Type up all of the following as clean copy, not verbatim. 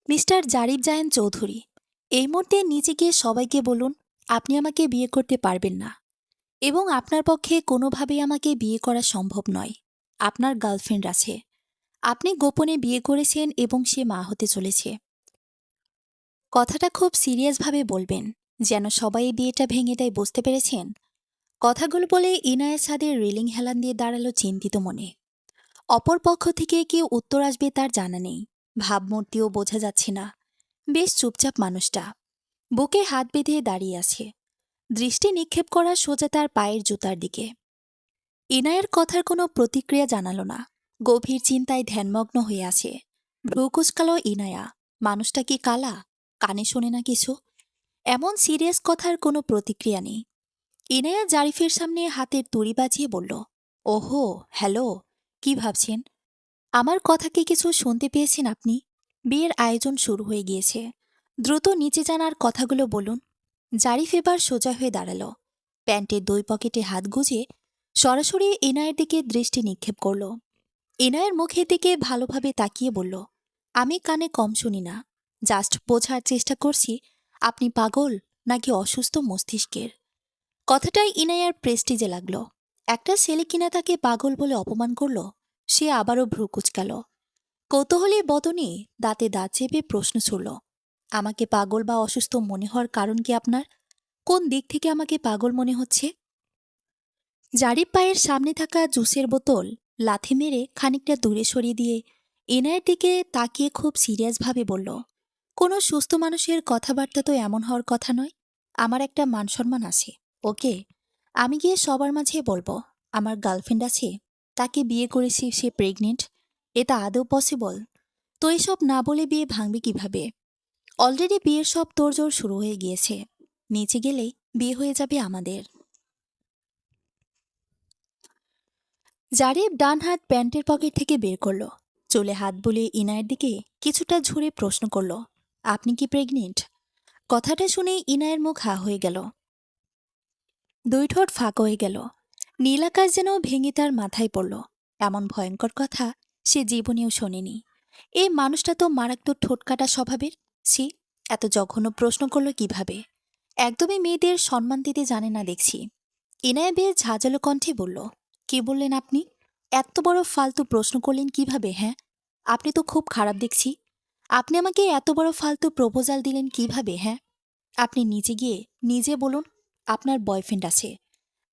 Mister Zarif Zayan Chowdhury, এই মুহূর্তে নিচে গিয়ে সবাইকে বলুন আপনি আমাকে বিয়ে করতে পারবেন না এবং আপনার পক্ষে কোনোভাবেই আমাকে বিয়ে করা সম্ভব নয়। আপনার গার্লফ্রেন্ড আছে, আপনি গোপনে বিয়ে করেছেন এবং সে মা হতে চলেছে। কথাটা খুব সিরিয়াসভাবে বলবেন, যেন সবাই এই বিয়েটা ভেঙে দেয়, বুঝতে পেরেছেন? কথাগুলো বলে ইনায়ের ছাদের রেলিং হেলান দিয়ে দাঁড়ালো চিন্তিত মনে। অপর পক্ষ থেকে কেউ উত্তর আসবে তার জানা নেই, ভাবমূর্তিও বোঝা যাচ্ছে না। বেশ চুপচাপ মানুষটা, বুকে হাত বেঁধে দাঁড়িয়ে আছে, দৃষ্টি নিক্ষেপ করা সোজা তার পায়ের জুতার দিকে। ইনায়ের কথার কোনো প্রতিক্রিয়া জানালো না, গভীর চিন্তায় ধ্যানমগ্ন হয়ে আছে। ভ্রু কুচকালো ইনায়া। মানুষটা কি কালা, কানে শোনে না কিছু? এমন সিরিয়াস কথার কোনো প্রতিক্রিয়া নেই। ইনায়া জারিফের সামনে হাতের তুড়ি বাজিয়ে বলল, ওহো, হ্যালো, কি ভাবছেন? আমার কথা কি কিছু শুনতে পেয়েছেন আপনি? বিয়ের আয়োজন শুরু হয়ে গিয়েছে, দ্রুত নিচে জানার কথাগুলো বলুন। জারিফ এবার সোজা হয়ে দাঁড়াল, প্যান্টের দুই পকেটে হাত গুজে সরাসরি ইনায়ের দিকে দৃষ্টি নিক্ষেপ করল। ইনায়ের মুখের দিকে ভালোভাবে তাকিয়ে বলল, আমি কানে কম শুনি না, জাস্ট বোঝার চেষ্টা করছি আপনি পাগল নাকি অসুস্থ মস্তিষ্কের। কথাটাই ইনায়ার প্রেস্টিজে লাগল। একটা ছেলে কিনা তাকে পাগল বলে অপমান করল, সে আবারও ভ্রু কুচকাল। কৌতূহলী বদনে দাঁতে দাঁত চেপে প্রশ্ন ছুড়ল, আমাকে পাগল বা অসুস্থ মনে হওয়ার কারণ কি আপনার? কোন দিক থেকে আমাকে পাগল মনে হচ্ছে? জারিফ পায়ের সামনে থাকা জুসের বোতল লাথি মেরে খানিকটা দূরে সরিয়ে দিয়ে ইনায়ের দিকে তাকিয়ে খুব সিরিয়াসভাবে বলল, কোনো সুস্থ মানুষের কথাবার্তা তো এমন হওয়ার কথা নয়। আমার একটা মান সম্মান আছে, ওকে? আমি গিয়ে সবার মাঝে বলবো আমার গার্লফ্রেন্ড আছে, তাকে বিয়ে করেছি, সে প্রেগনেন্ট। এটা আদৌ পসিবল? তো এসব না বলে বিয়ে ভাঙবে কিভাবে? অলরেডি বিয়ের সব তোড়জোড় শুরু হয়ে গিয়েছে, নিচে গেলেই বিয়ে হয়ে যাবে আমাদের। জারিফ ডান হাত প্যান্টের পকেট থেকে বের করল, চুলে হাত বুলিয়ে ইনায়ের দিকে কিছুটা ঝুড়ে প্রশ্ন করল, আপনি কি প্রেগনেন্ট? কথাটা শুনেই ইনায়ের মুখ হা হয়ে গেল, দুই ঠোঁট ফাঁক হয়ে গেল। নীল আকাশ যেন ভেঙে তার মাথায় পড়ল। এমন ভয়ঙ্কর কথা সে জীবনেও শোনেনি। এই মানুষটা তো মারাত্মক ঠোঁটকাটা স্বভাবের। সি, এত জঘন্য প্রশ্ন করল কিভাবে? একদমই মেয়েদের সম্মান দিতে জানে না দেখছি। ইনায়া বেশ ঝাঁঝালো কণ্ঠে বলল, কি বললেন আপনি? এত বড় ফালতু প্রশ্ন করলেন কিভাবে? হ্যাঁ, আপনি তো খুব খারাপ দেখছি। আপনি আমাকে এত বড় ফালতু প্রপোজাল দিলেন কিভাবে? হ্যাঁ, আপনি নিজে গিয়ে নিজে বলুন আপনার বয়ফ্রেন্ড আছে,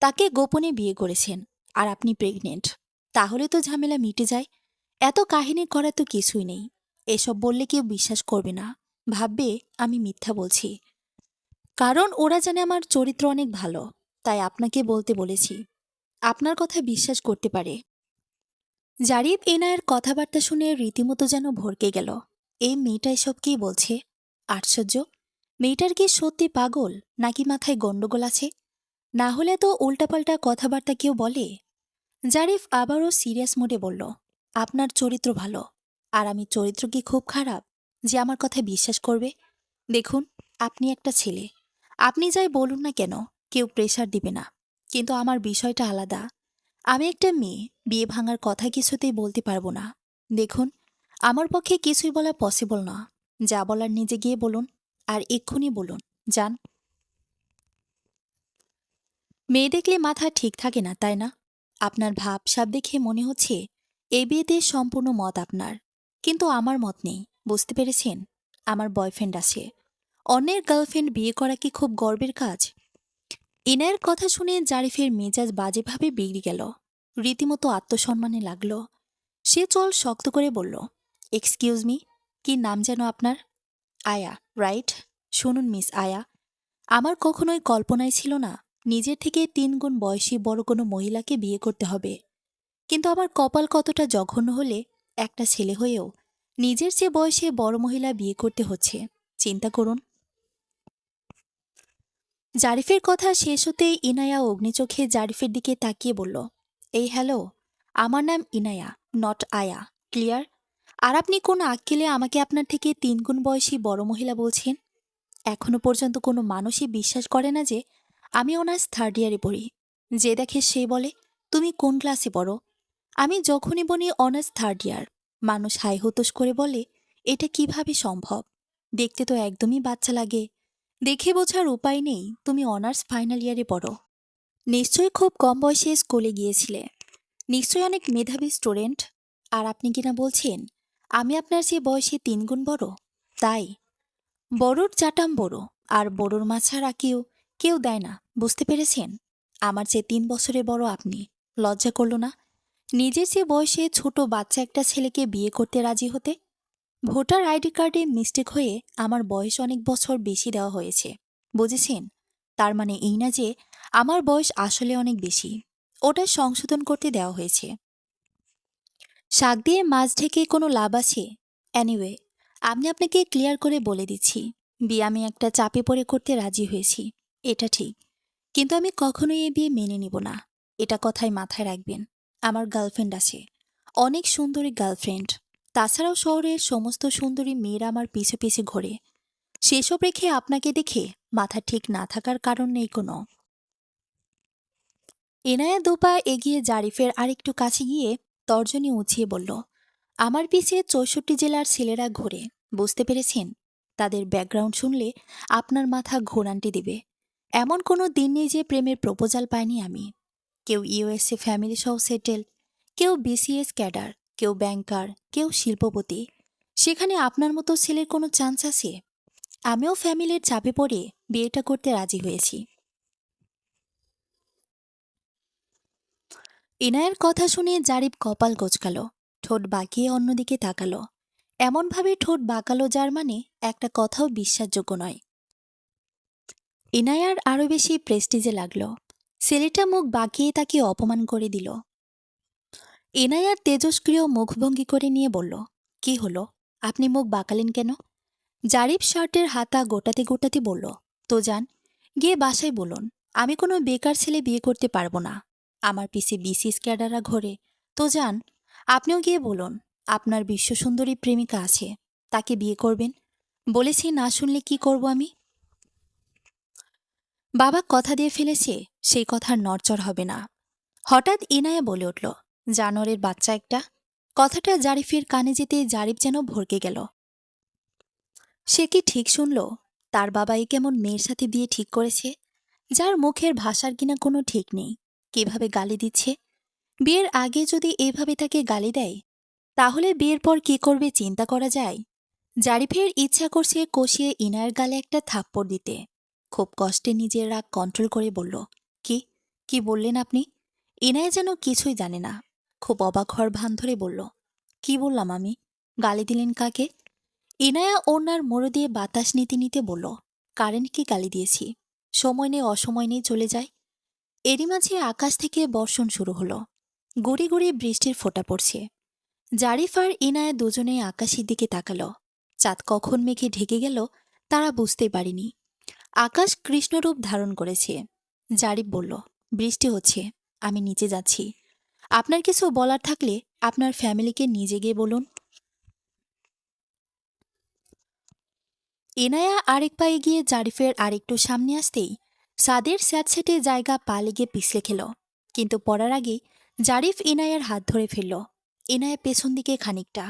তাকে গোপনে বিয়ে করেছেন, আর আপনি প্রেগনেন্ট। তাহলে তো ঝামেলা মিটে যায়। এত কাহিনী করার তো কিছুই নেই। এসব বললে কেউ বিশ্বাস করবে না, ভাববে আমি মিথ্যা বলছি। কারণ ওরা জানে আমার চরিত্র অনেক ভালো, তাই আপনাকে বলতে বলেছি, আপনার কথা বিশ্বাস করতে পারে। জারিফ এনায়ের কথাবার্তা শুনে রীতিমতো যেন ভরকে গেল। এই মেয়েটা এসব কি বলছে? আশ্চর্য! মেয়েটার কি সত্যি পাগল, নাকি মাথায় গণ্ডগোল আছে? না হলে তো উল্টাপাল্টা কথাবার্তা কেউ বলে। জারিফ আবারও সিরিয়াস মোডে বলল, আপনার চরিত্র ভালো, আর আমি চরিত্র কি খুব খারাপ যে আমার কথা বিশ্বাস করবে? দেখুন, আপনি একটা ছেলে, আপনি যাই বলুন না কেন কেউ প্রেশার দিবে না। কিন্তু আমার বিষয়টা আলাদা। আমি একটা মেয়ে, বিয়ে ভাঙার কথা কিছুতেই বলতে পারবো না। দেখুন, আমার পক্ষে কিছুই বলা পসিবল না। যা বলার নিজে গিয়ে বলুন, আর এক্ষুনি বলুন, যান। মেয়ে দেখলে মাথা ঠিক থাকে না, তাই না? আপনার ভাবসাব দেখে মনে হচ্ছে এই বিয়েতে সম্পূর্ণ মত আপনার, কিন্তু আমার মত নেই, বুঝতে পেরেছেন? আমার বয়ফ্রেন্ড আছে। অন্যের গার্লফ্রেন্ড বিয়ে করা কি খুব গর্বের কাজ? ইনায়ের কথা শুনে জারিফের মেজাজ বাজেভাবে বিগড়ে গেল, রীতিমতো আত্মসম্মানে লাগলো। সে চল শক্ত করে বলল, এক্সকিউজ মি, কি নাম যেন আপনার? আয়া, রাইট? শুনুন মিস আয়া, আমার কখনোই কল্পনায় ছিল না নিজের থেকে 3 গুণ বয়সী বড় কোনো মহিলাকে বিয়ে করতে হবে। কিন্তু আমার কপাল কতটা জঘন্য হলে একটা ছেলে হয়েও নিজের চেয়ে বয়সে বড় মহিলা বিয়ে করতে হচ্ছে, চিন্তা করুন। জারিফের কথা শেষ হতেই ইনায়া অগ্নিচোখে জারিফের দিকে তাকিয়ে বলল, এই হ্যালো, আমার নাম ইনায়া, নট আয়া, ক্লিয়ার? আর আপনি কোন আক্কেলে আমাকে আপনার থেকে 3 গুণ বয়সী বড় মহিলা বলছেন? এখনো পর্যন্ত কোনো মানুষই বিশ্বাস করে না যে আমি অনার্স 3rd ইয়ারে পড়ি। যে দেখে সে বলে, তুমি কোন ক্লাসে পড়ো? আমি যখনই বলি অনার্স 3rd ইয়ার, মানুষ হাই হুতোষ করে বলে, এটা কিভাবে সম্ভব? দেখতে তো একদমই বাচ্চা লাগে। দেখে বোঝার উপায় নেই তুমি অনার্স ফাইনাল ইয়ারে পড়ো। নিশ্চয়ই খুব কম বয়সে স্কুলে গিয়েছিলে। নিশ্চয়ই অনেক মেধাবী স্টুডেন্ট। আর আপনি কিনা বলছেন আমি আপনার চেয়ে বয়সে 3 গুণ বড়। তাই বড়োর চাটাম বড়, আর বড়োর মাছাড়া কেউ কেউ দেয় না, বুঝতে পেরেছেন? আমার চেয়ে 3 বছরের বড় আপনি। লজ্জা করল না নিজের চেয়ে বয়সে ছোট বাচ্চা একটা ছেলেকে বিয়ে করতে রাজি হতে? ভোটার আইডি কার্ডে মিস্টেক হয়ে আমার বয়স অনেক বছর বেশি দেওয়া হয়েছে, বুঝেছেন? তার মানে এই না যে আমার বয়স আসলে অনেক বেশি। ওটা সংশোধন করতে দেওয়া হয়েছে। শাক দিয়ে মাছ ঢেকে কোনো লাভ আছে? এনিওয়ে, আমি আপনাকে ক্লিয়ার করে বলে দিচ্ছি, বিয়ে আমি একটা চাপে পড়ে করতে রাজি হয়েছি, এটা ঠিক। কিন্তু আমি কখনোই এই বিয়ে মেনে নিব না। এটা কথায় মাথায় রাখবেন। আমার গার্লফ্রেন্ড আছে, অনেক সুন্দরী গার্লফ্রেন্ড। তাছাড়াও শহরের সমস্ত সুন্দরী মেয়েরা আমার পিছে পিছে ঘোরে। সেসব রেখে আপনাকে দেখে মাথা ঠিক না থাকার কারণ নেই কোনো। এনায়া দুপা এগিয়ে জারিফের আরেকটু কাছে গিয়ে তর্জনী উঁচিয়ে বলল, আমার পিছে 64 জেলার ছেলেরা ঘোরে, বুঝতে পেরেছেন? তাদের ব্যাকগ্রাউন্ড শুনলে আপনার মাথা ঘোরান্টি দিবে। এমন কোনো দিন নেই যে প্রেমের প্রপোজাল পাইনি আমি। কেউ ইউএসএ ফ্যামিলি সহ সেটেল, কেউ বিসিএস ক্যাডার, কেউ ব্যাংকার, কেউ শিল্পপতি। সেখানে আপনার মতো ছেলের কোনো চান্স আছে? আমিও ফ্যামিলির চাপে পড়ে বিয়েটা করতে রাজি হয়েছি। ইনায়ের কথা শুনে জারিফ কপাল কোঁচকাল, ঠোঁট বাঁকিয়ে অন্যদিকে তাকালো। এমনভাবে ঠোঁট বাঁকালো যার মানে একটা কথাও বিশ্বাসযোগ্য নয়। ইনায়ার আরও বেশি প্রেস্টিজে লাগলো। ছেলেটা মুখ বাঁকিয়ে তাকে অপমান করে দিল। ইনায়ার তেজস্ক্রিয় মুখভঙ্গি করে নিয়ে বলল, কি হলো? আপনি মুখ বাঁকালেন কেন? জারিফ শার্টের হাতা গোটাতে গোটাতে বলল, তো যান, গিয়ে বাসায় বলুন আমি কোনো বেকার ছেলে বিয়ে করতে পারবো না। আমার পিছে বিসিএস ক্যাডাররা ঘোরে। তো যান, আপনিও গিয়ে বলুন আপনার বিশ্বসুন্দরী প্রেমিকা আছে, তাকে বিয়ে করবেন। বলেছি না শুনলে কি করব আমি? বাবা কথা দিয়ে ফেলেছে, সেই কথার নড়চড় হবে না। হঠাৎ ইনায়া বলে উঠল, জানোয়ারের বাচ্চা একটা। কথাটা জারিফের কানে যেতেই জারিফ যেন ভরকে গেল। সে কি ঠিক শুনল? তার বাবা এই কেমন মেয়ের সাথে বিয়ে ঠিক করেছে, যার মুখের ভাষার কিনা কোনো ঠিক নেই। কিভাবে গালি দিচ্ছে! বিয়ের আগে যদি এভাবে তাকে গালি দেয়, তাহলে বিয়ের পর কি করবে চিন্তা করা যায়। জারিফের ইচ্ছা করছে কষিয়ে ইনায়ের গালে একটা থাপ্পড় দিতে। খুব কষ্টে নিজের রাগ কন্ট্রোল করে বলল, কি কি বললেন আপনি? ইনায় যেন কিছুই জানে না। খুব অবাক হওয়ার ভান ধরে বলল, কি বললাম আমি? গালি দিলেন কাকে? ইনায়া ওনার মোড়ো দিয়ে বাতাস নিতে নিতে বলল, কারেন্টকে গালি দিয়েছি। সময় নেই অসময় নেই চলে যায়। এরই মাঝে আকাশ থেকে বর্ষণ শুরু হলো। গুড়ি গুড়ি বৃষ্টির ফোঁটা পড়ছে। জারিফ আর ইনায়া দুজনেই আকাশের দিকে তাকালো। চাঁদ কখন মেঘে ঢেকে গেল তারা বুঝতে পারেনি। আকাশ কৃষ্ণরূপ ধারণ করেছে। জারিফ বলল, বৃষ্টি হচ্ছে, আমি নিচে যাচ্ছি। আপনার কিছু বলার থাকলে আপনার ফ্যামিলিকে নিজে গিয়ে বলুন। ইনায়া আরেক পায়ে গিয়ে জারিফের আরেকটু সামনে আসতেই সাদের স্যাঁতসেটে জায়গা পা লেগে পিছলে খেল। কিন্তু পড়ার আগে জারিফ ইনায়ার হাত ধরে ফেলল। ইনায়া পেছন দিকে খানিকটা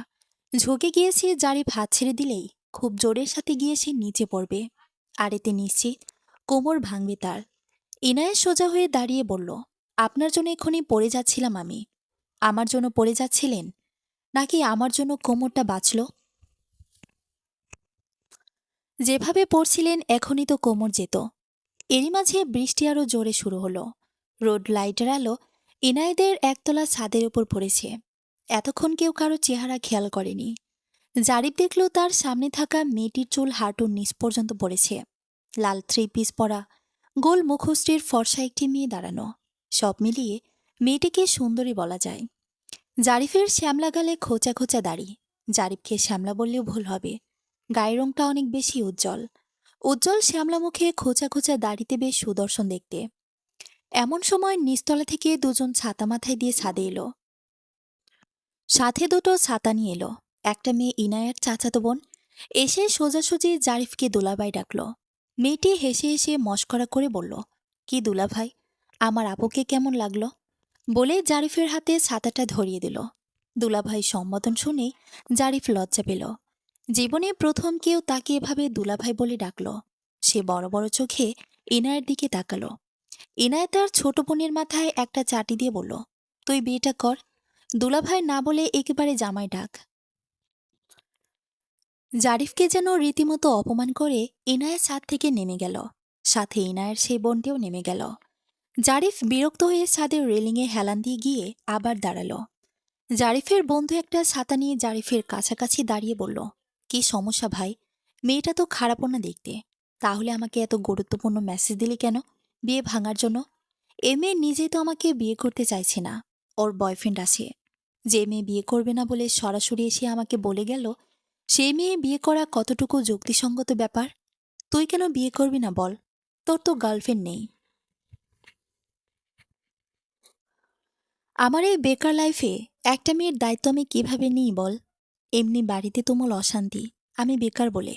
ঝুঁকে গিয়েছে। জারিফ হাত ছেড়ে দিলেই খুব জোরের সাথে গিয়ে সে নিচে পড়বে। আর এতে নিশ্চিত কোমর ভাঙবে তার। ইনায়া সোজা হয়ে দাঁড়িয়ে বলল, আপনার জন্য এক্ষুনি পড়ে যাচ্ছিলাম আমি। আমার জন্য পড়ে যাচ্ছিলেন, নাকি আমার জন্য কোমরটা বাঁচল? যেভাবে পড়ছিলেন এখনই তো কোমর যেত। এরই মাঝে বৃষ্টি আরও জোরে শুরু হলো। রোড লাইটের আলো ইনায়েদের একতলা ছাদের উপর পড়েছে। এতক্ষণ কেউ কারো চেহারা খেয়াল করেনি। জারিফ দেখল তার সামনে থাকা মেয়েটির চুল হাঁটুর নিচ পর্যন্ত পড়েছে। লাল 3 পিস পরা, গোল মুখশ্রীর ফর্সা একটি মেয়ে দাঁড়ানো। সব মিলিয়ে মেয়েটিকে সুন্দরী বলা যায়। জারিফের শ্যামলা গালে খোঁচা খোঁচা দাড়ি। জারিফকে শ্যামলা বললেও ভুল হবে, গায়ের রংটা অনেক বেশি উজ্জ্বল। উজ্জ্বল শ্যামলা মুখে খোঁচা খোঁচা দাড়িতে বেশ সুদর্শন দেখতে। এমন সময় নিচতলা থেকে দুজন ছাতা মাথায় দিয়ে ছাদে এলো। সাথে দুটো ছাতা নিয়ে এলো। একটা মেয়ে ইনায়ার চাচাতো বোন। এসে সোজাসুজি জারিফকে দুলাভাই ডাকল। মেয়েটি হেসে হেসে মস্করা করে বলল, কি দুলাভাই, আমার আপুকে কেমন লাগলো? বলে জারিফের হাতে ছাতাটা ধরিয়ে দিল। দুলাভাই সম্বোধন শুনে জারিফ লজ্জা পেল। জীবনে প্রথম কেউ তাকে এভাবে দুলাভাই বলে ডাকলো। সে বড় বড় চোখে ইনায়ের দিকে তাকালো। ইনায়েত তার ছোট বোনের মাথায় একটা চাটি দিয়ে বলল, তুই বিয়েটা কর। দুলাভাই না বলে একেবারে জামাই ডাক। জারিফকে যেন রীতিমতো অপমান করে ইনায়ের ছাদ থেকে নেমে গেল। সাথে ইনায়ের সেই বোনটিও নেমে গেল। জারিফ বিরক্ত হয়ে ছাদের রেলিংয়ে হেলান দিয়ে গিয়ে আবার দাঁড়ালো। জারিফের বন্ধু একটা ছাতা নিয়ে জারিফের কাছাকাছি দাঁড়িয়ে বলল, কি সমস্যা ভাই? মেয়েটা তো খারাপও না দেখতে। তাহলে আমাকে এত গুরুত্বপূর্ণ মেসেজ দিলি কেন? বিয়ে ভাঙার জন্য? এ মেয়ে নিজেই তো আমাকে বিয়ে করতে চাইছে না। ওর বয়ফ্রেন্ড আছে। যে মেয়ে বিয়ে করবে না বলে সরাসরি এসে আমাকে বলে গেল, সেই মেয়ে বিয়ে করা কতটুকু যুক্তিসঙ্গত ব্যাপার? তুই কেন বিয়ে করবি না বল? তোর তো গার্লফ্রেন্ড নেই। আমার এই বেকার লাইফে একটা মেয়ের দায়িত্ব আমি কিভাবে নিই বল? এমনি বাড়িতে তুমুল অশান্তি, আমি বেকার বলে।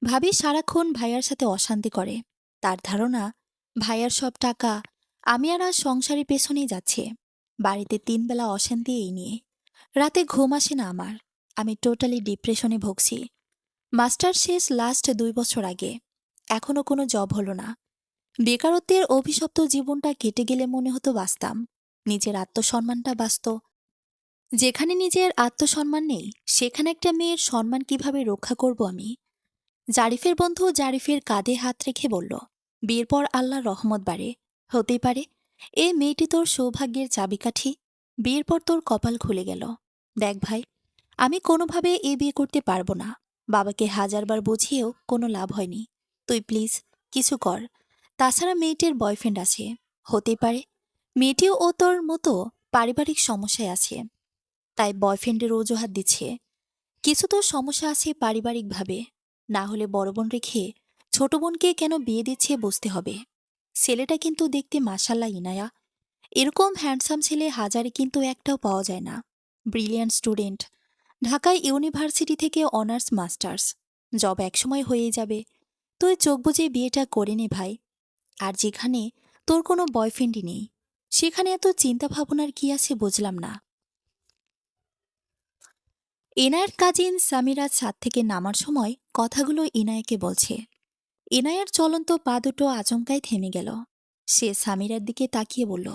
ভাবি সারাক্ষণ ভাইয়ার সাথে অশান্তি করে। তার ধারণা ভাইয়ার সব টাকা আমি আর আজ সংসারের পেছনেই যাচ্ছে। বাড়িতে 3 বেলা অশান্তি এই নিয়ে। রাতে ঘুম আসে না আমার। আমি টোটালি ডিপ্রেশনে ভুগছি। মাস্টার শেষ লাস্ট 2 বছর আগে। এখনো কোনো জব হলো না। বেকারত্বের অভিশপ্ত জীবনটা কেটে গেলে মনে হতো বাঁচতাম। নিজের আত্মসম্মানটা বাঁচত। যেখানে নিজের আত্মসম্মান নেই, সেখানে একটা মেয়ের সম্মান কিভাবে রক্ষা করব আমি? জারিফের বন্ধু জারিফের কাঁধে হাত রেখে বলল, বিয়ের পর আল্লাহর রহমত বাড়ে। হতেই পারে এই মেয়েটি তোর সৌভাগ্যের চাবিকাঠি। বিয়ের পর তোর কপাল খুলে গেল। দেখ ভাই, আমি কোনোভাবে এ বিয়ে করতে পারবো না। বাবাকে 1000বার বুঝিয়েও কোনো লাভ হয়নি। তুই প্লিজ কিছু কর। তাছাড়া মেয়েটির বয়ফ্রেন্ড আছে। হতেই পারে মেয়েটিও ও তোর মতো পারিবারিক সমস্যায় আছে, তাই বয়ফ্রেন্ডের অজুহাত দিচ্ছে। কিছু তো সমস্যা আছে পারিবারিকভাবে। না হলে বড় বোন রেখে ছোট বোনকে কেন বিয়ে দিচ্ছে বুঝতে হবে। ছেলেটা কিন্তু দেখতে মাশাল্লাহ ইনায়া। এরকম হ্যান্ডসাম ছেলে হাজারে কিন্তু একটাও পাওয়া যায় না। Brilliant student. ঢাকায় ইউনিভার্সিটি থেকে অনার্স মাস্টার্স। জব একসময় হয়েই যাবে। তুই চোখ বুজে বিয়েটা করে নে ভাই। আর যেখানে তোর কোনো বয়ফ্রেন্ডই নেই, সেখানে এত চিন্তা ভাবনার কি আছে বুঝলাম না। ইনায়ের কাজিন সামিরা ছাদ থেকে নামার সময় কথাগুলো ইনায়াকে বলছে। ইনায়ার চলন্ত পা দুটো আচমকাই থেমে গেল। সে সামিরার দিকে তাকিয়ে বলল,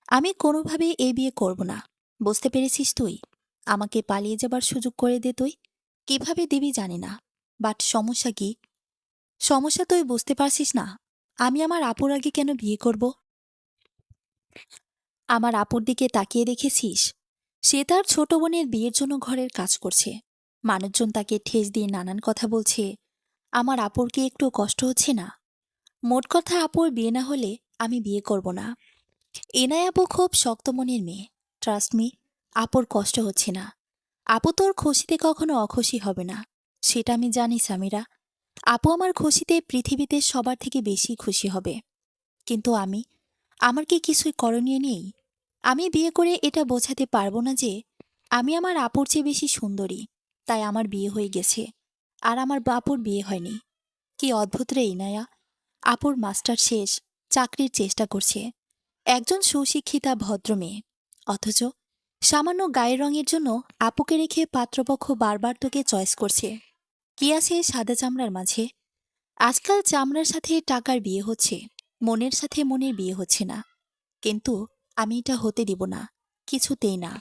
আমি কোনোভাবে এই বিয়ে করব না। বুঝতে পেরেছিস তুই? আমাকে পালিয়ে যাবার সুযোগ করে দে তুই। কিভাবে দিবি জানি না, বাট সমস্যা কি? সমস্যা তুই বুঝতে পারছিস না। আমি আমার আপুর আগে কেন বিয়ে করব? আমার আপুর দিকে তাকিয়ে দেখেছিস? সে তার ছোট বোনের বিয়ের জন্য ঘরের কাজ করছে। মানুষজন তাকে ঠেস দিয়ে নানান কথা বলছে। আমার আপুর কি একটু কষ্ট হচ্ছে না? মোট কথা, আপুর বিয়ে না হলে আমি বিয়ে করব না। এনাই আপু খুব শক্ত মনের মেয়ে। ট্রাস্ট মি, আপুর কষ্ট হচ্ছে না। আপু তোর খুশিতে কখনো অখুশি হবে না। সেটা আমি জানি সামিরা। আপু আমার খুশিতে পৃথিবীতে সবার থেকে বেশি খুশি হবে। কিন্তু আমার কি কিছুই করণীয় নেই? আমি বিয়ে করে এটা বোঝাতে পারবো না যে আমি আমার আপুর চেয়ে বেশি সুন্দরী, তাই আমার বিয়ে হয়ে গেছে, আর আমার বাপুর বিয়ে হয়নি। কি অদ্ভুত রে ইনায়া! আপুর মাস্টার শেষ, চাকরির চেষ্টা করছে, একজন সুশিক্ষিতা ভদ্র মেয়ে। অথচ সামান্য গায়ের রঙের জন্য আপুকে রেখে পাত্রপক্ষ বারবার তোকে চয়েস করছে। কি আছে এই সাদা চামড়ার মাঝে? আজকাল চামড়ার সাথে টাকার বিয়ে হচ্ছে, মনের সাথে মনের বিয়ে হচ্ছে না। কিন্তু আমি এটা হতে দিব না, কিছুতেই না।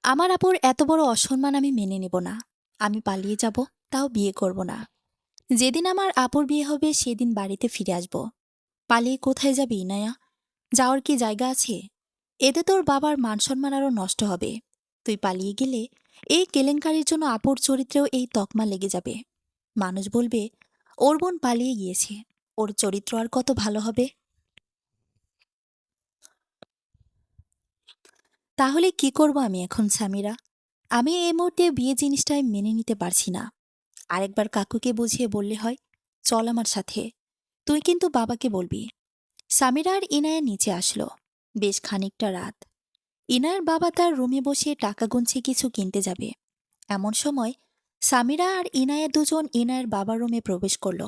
আমার আপুর এত বড় অসম্মান আমি মেনে নেব না। আমি পালিয়ে যাব, তাও বিয়ে করব না। যেদিন আমার আপুর বিয়ে হবে সেদিন বাড়িতে ফিরে আসব। পালিয়ে কোথায় যাবি ইনায়া? যাওয়ার কি জায়গা আছে? এতে তোর বাবার মানসম্মান আরও নষ্ট হবে। তুই পালিয়ে গেলে এই কেলেঙ্কারির জন্য আপুর চরিত্রেও এই তকমা লেগে যাবে। মানুষ বলবে ওর বোন পালিয়ে গিয়েছে, ওর চরিত্র আর কত ভালো হবে। তাহলে কি করব আমি এখন সামিরা? আমি এই মুহূর্তে বিয়ে জিনিসটাই মেনে নিতে পারছি না। আরেকবার কাকুকে বুঝিয়ে বললে হয়, চল আমার সাথে। তুই কিন্তু বাবাকে বলবি। সামিরা আর ইনায়া নিচে আসলো। বেশ খানিকটা রাত। ইনায়ার বাবা তার রুমে বসে টাকা গুনছে কিছু কিনতে যাবে। এমন সময় সামিরা আর ইনায়া দুজন ইনায়ের বাবার রুমে প্রবেশ করল।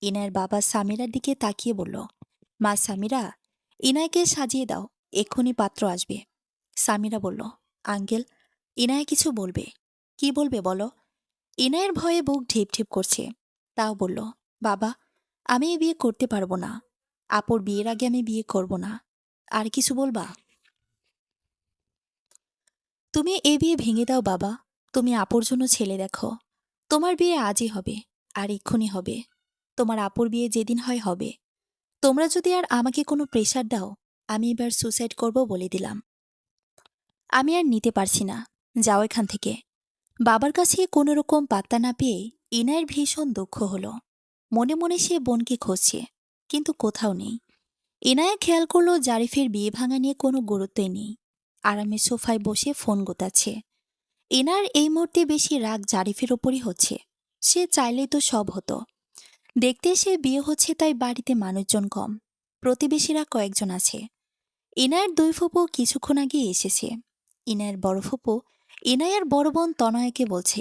ইনায়ের বাবা সামিরার দিকে তাকিয়ে বলল, মা সামিরা, ইনায়কে সাজিয়ে দাও, এক্ষুনি পাত্র আসবে। সামিরা বলল, আঙ্কেল, ইনায়া কিছু বলবে। কি বলবে বলো? ইনায়ের ভয়ে বুক ঢিপ ঢিপ করছে। তাও বলল, বাবা, আমি এ বিয়ে করতে পারবো না। আপুর বিয়ের আগে আমি বিয়ে করব না। আর কিছু বলবা? তুমি এ বিয়ে ভেঙে দাও বাবা। তুমি আপুর জন্য ছেলে দেখো। তোমার বিয়ে আজই হবে, আর এক্ষুনি হবে। তোমার আপুর বিয়ে যেদিন হয় হবে। তোমরা যদি আর আমাকে কোনো প্রেশার দাও, আমি এবার সুসাইড করব বলে দিলাম। আমি আর নিতে পারছি না। যাও এখান থেকে। বাবার কাছে কোনো রকম পাত্তা না পেয়ে ইনায়ের ভীষণ দুঃখ হলো। মনে মনে সে বোনকে খুঁজছে, কিন্তু কোথাও নেই। ইনায়া খেয়াল করলো জারিফের বিয়ে ভাঙা নিয়ে কোনো গুরুত্বই নেই। আরামে সোফায় বসে ফোন গোতাচ্ছে। ইনার এই মুহূর্তে বেশি রাগ জারিফের ওপরই হচ্ছে। সে চাইলেই তো সব হতো। দেখতে এসে বিয়ে হচ্ছে তাই বাড়িতে মানুষজন কম। প্রতিবেশীরা কয়েকজন আছে। ইনায়ের দুই ফুপু কিছুক্ষণ আগে এসেছে। ইনায়ের বড় ফুপু ইনায়ার বড় বোন তনয়াকে বলছে,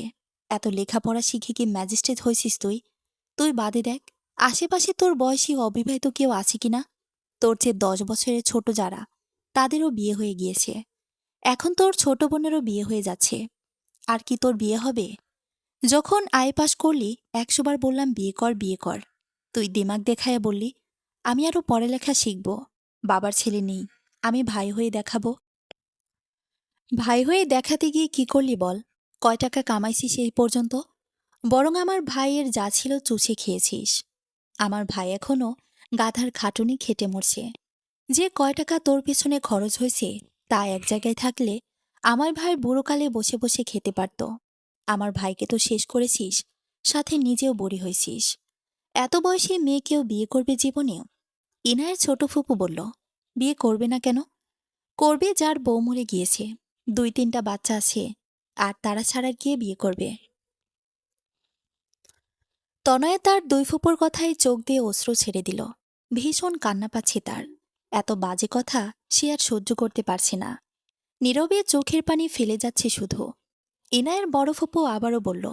এত লেখাপড়া শিখে কি ম্যাজিস্ট্রেট হয়েছিস তুই? তুই বাদে দেখ, আশেপাশে তোর বয়সী অবিবাহিত কেউ আছে কিনা? তোর চেয়ে 10 বছরের ছোট যারা, তাদেরও বিয়ে হয়ে গিয়েছে। এখন তোর ছোট বোনেরও বিয়ে হয়ে যাচ্ছে। আর কি তোর বিয়ে হবে? যখন আয় পাশ করলি 100 বার বললাম বিয়ে কর বিয়ে কর। তুই দিমাগ দেখায়া বললি আমি আরো পড়ালেখা শিখব। বাবার ছেলে নেই, আমি ভাই হয়ে দেখাবো। ভাই হয়ে দেখাতে গিয়ে কি করলি বল? কয় টাকা কামাইছিস এই পর্যন্ত? বরং আমার ভাইয়ের যা ছিল চুষে খেয়েছিস। আমার ভাই এখনো গাধার খাটুনি খেটে মরছে। যে কয় টাকা তোর পেছনে খরচ হয়েছে তা এক জায়গায় থাকলে আমার ভাইয়ের বুড়োকালে বসে বসে খেতে পারত। আমার ভাইকে তো শেষ করেছিস, সাথে নিজেও বড়ি হয়েছিস। এত বয়সে মেয়েকেও বিয়ে করবে জীবনেও? ইনায়ের ছোট ফুপু বলল, বিয়ে করবে না কেন? করবে যার বউ মরে গিয়েছে, 2-3টা বাচ্চা আছে, আর তারা ছাড়া গিয়ে বিয়ে করবে। তনয়া তার দুই ফুপুর কথায় চোখ দিয়ে অশ্রু ছেড়ে দিল। ভীষণ কান্না পাচ্ছে তার। এত বাজে কথা সে আর সহ্য করতে পারছে না। নীরবে চোখের পানি ফেলে যাচ্ছে শুধু। ইনায়ের বড় ফুপু আবারও বলল,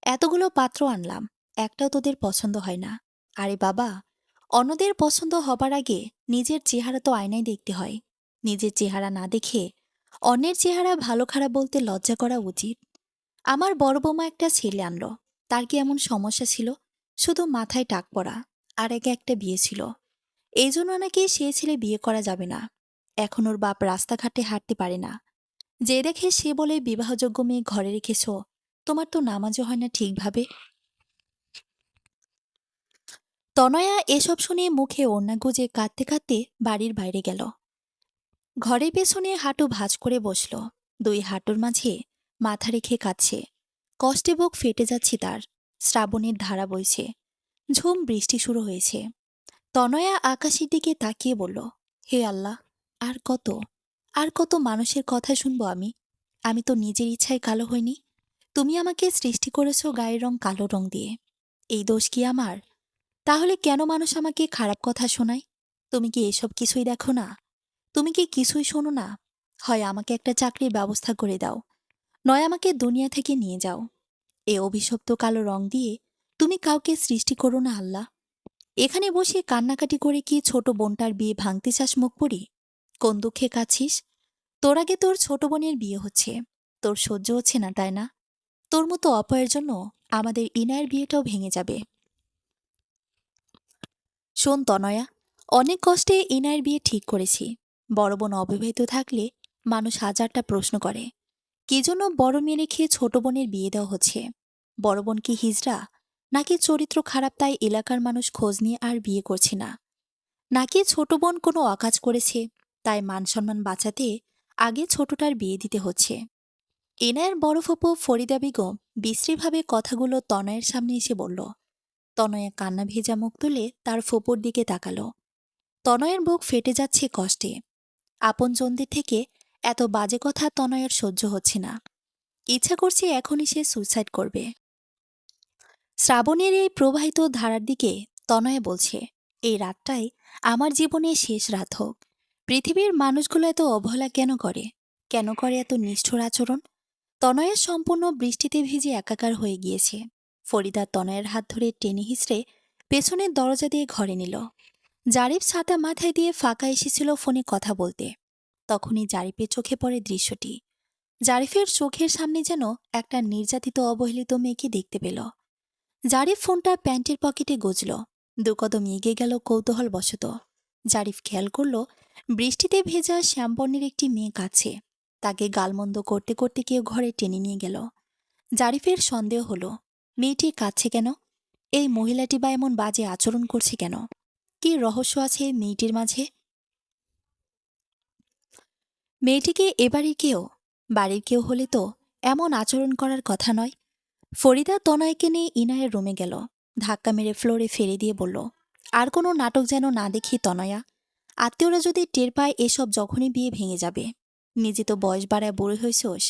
এতগুলো পাত্র আনলাম, একটাও তোদের পছন্দ হয় না। আরে বাবা, অন্যদের পছন্দ হবার আগে নিজের চেহারা তো আয়নায় দেখতে হয়। নিজের চেহারা না দেখে অন্যের চেহারা ভালো খারাপ বলতে লজ্জা করা উচিত। আমার বড় বৌমা একটা ছেলে আনলো। তার কি এমন সমস্যা ছিল? শুধু মাথায় টাক পড়া, আর আগে একটা বিয়ে ছিল। এই জন্য নাকি সে ছেলে বিয়ে করা যাবে না। এখন ওর বাপ রাস্তাঘাটে হাঁটতে পারে না। যে দেখে সে বলে বিবাহযোগ্য মেয়ে ঘরে রেখেছ, তোমার তো নামাজও হয় না ঠিকভাবে। তনয়া এসব শুনে মুখে ওড়না গুজে কাঁদতে কাঁদতে বাড়ির বাইরে গেল। ঘরের পেছনে হাঁটু ভাঁজ করে বসল। দুই হাঁটুর মাঝে মাথা রেখে কাঁদছে। কষ্টে বুক ফেটে যাচ্ছে তার। শ্রাবণের ধারা বইছে। ঝুম বৃষ্টি শুরু হয়েছে। তনয়া আকাশের দিকে তাকিয়ে বলল, হে আল্লাহ, আর কত, আর কত মানুষের কথা শুনবো আমি? আমি তো নিজের ইচ্ছায় কালো হইনি। তুমি আমাকে সৃষ্টি করেছ গায়ের রং কালো রং দিয়ে। এই দোষ কি আমার? তাহলে কেন মানুষ আমাকে খারাপ কথা শোনায়? তুমি কি এসব কিছুই দেখো না? তুমি কি কিছুই শোনো না? হয় আমাকে একটা চাকরির ব্যবস্থা করে দাও, নয় আমাকে দুনিয়া থেকে নিয়ে যাও। এ অভিশপ্ত কালো রং দিয়ে তুমি কাউকে সৃষ্টি করো না আল্লাহ। এখানে বসে কান্নাকাটি করে কি ছোট বোনটার বিয়ে ভাঙতে চাস মুখ পড়ি? কোন দুঃখে কাছিস? তোর আগে তোর ছোট বোনের বিয়ে হচ্ছে, তোর সহ্য হচ্ছে না তাই না? তোর মতো অপয়ের জন্য আমাদের ইনায়ের বিয়েটাও ভেঙে যাবে। শোন তনয়া, অনেক কষ্টে ইনায়ের বিয়ে ঠিক করেছি। বড় বোন অবিবাহিত থাকলে মানুষ হাজারটা প্রশ্ন করে, কি জন্য বড় মেয়ে রেখে ছোট বোনের বিয়ে দেওয়া হচ্ছে? বড় বোন কি হিজড়া, নাকি চরিত্র খারাপ তাই এলাকার মানুষ খোঁজ নিয়ে আর বিয়ে করছে না? নাকি ছোট বোন কোনো অকাজ করেছে তাই মান সম্মান বাঁচাতে আগে ছোটটার বিয়ে দিতে হচ্ছে? এনায়ের বড় ফুপু ফরিদা বেগম বিশ্রীভাবে কথাগুলো তনয়ের সামনে এসে বলল। তনয়া কান্না ভেজা মুখ তুলে তার ফুপুর দিকে তাকালো। তনয়ের বুক ফেটে যাচ্ছে কষ্টে। আপনজনদের থেকে এত বাজে কথা তনয়ের সহ্য হচ্ছে না। ইচ্ছা করছে এখনই সে সুইসাইড করবে। শ্রাবণের এই প্রবাহিত ধারার দিকে তনয়া বলছে, এই রাতটাই আমার জীবনে শেষ রাত হোক। পৃথিবীর মানুষগুলো এত অবহেলা কেন করে? কেন করে এত নিষ্ঠুর আচরণ? তনয়া সম্পূর্ণ বৃষ্টিতে ভিজে একাকার হয়ে গিয়েছে। ফরিদা তনয়ের হাত ধরে টেনে হিঁচড়ে পেছনের দরজা দিয়ে ঘরে নিল। জারিফ ছাতা মাথায় দিয়ে ফাঁকা এসেছিল ফোনে কথা বলতে। তখনই জারিফের চোখে পড়ে দৃশ্যটি। জারিফের চোখের সামনে যেন একটা নির্যাতিত অবহেলিত মেয়েকে দেখতে পেল। জারিফ ফোনটা প্যান্টের পকেটে গুজল, দুকদম এগিয়ে গেল কৌতূহলবশত। জারিফ খেয়াল করল বৃষ্টিতে ভেজা শ্যামবর্ণের একটি মেয়ে কাছে। তাকে গালমন্দ করতে করতে কেউ ঘরে টেনে নিয়ে গেল। জারিফের সন্দেহ হলো, মেয়েটি কাঁদছে কেন? এই মহিলাটি বা এমন বাজে আচরণ করছে কেন? কি রহস্য আছে এই মেয়েটির মাঝে? মেয়েটি কি এবাড়ির কেউ? বাড়ির কেউ হলে তো এমন আচরণ করার কথা নয়। ফরিদা তনয়কে নিয়ে ইনায়ের রুমে গেল। ধাক্কা মেরে ফ্লোরে ফেলে দিয়ে বলল, আর কোনো নাটক যেন না দেখি তনয়া। আত্মীয়রা যদি টের পায় এসব যখনই বিয়ে ভেঙে যাবে। নিজে তো বয়স বাড়ায় বুড়ি হয়েছোস,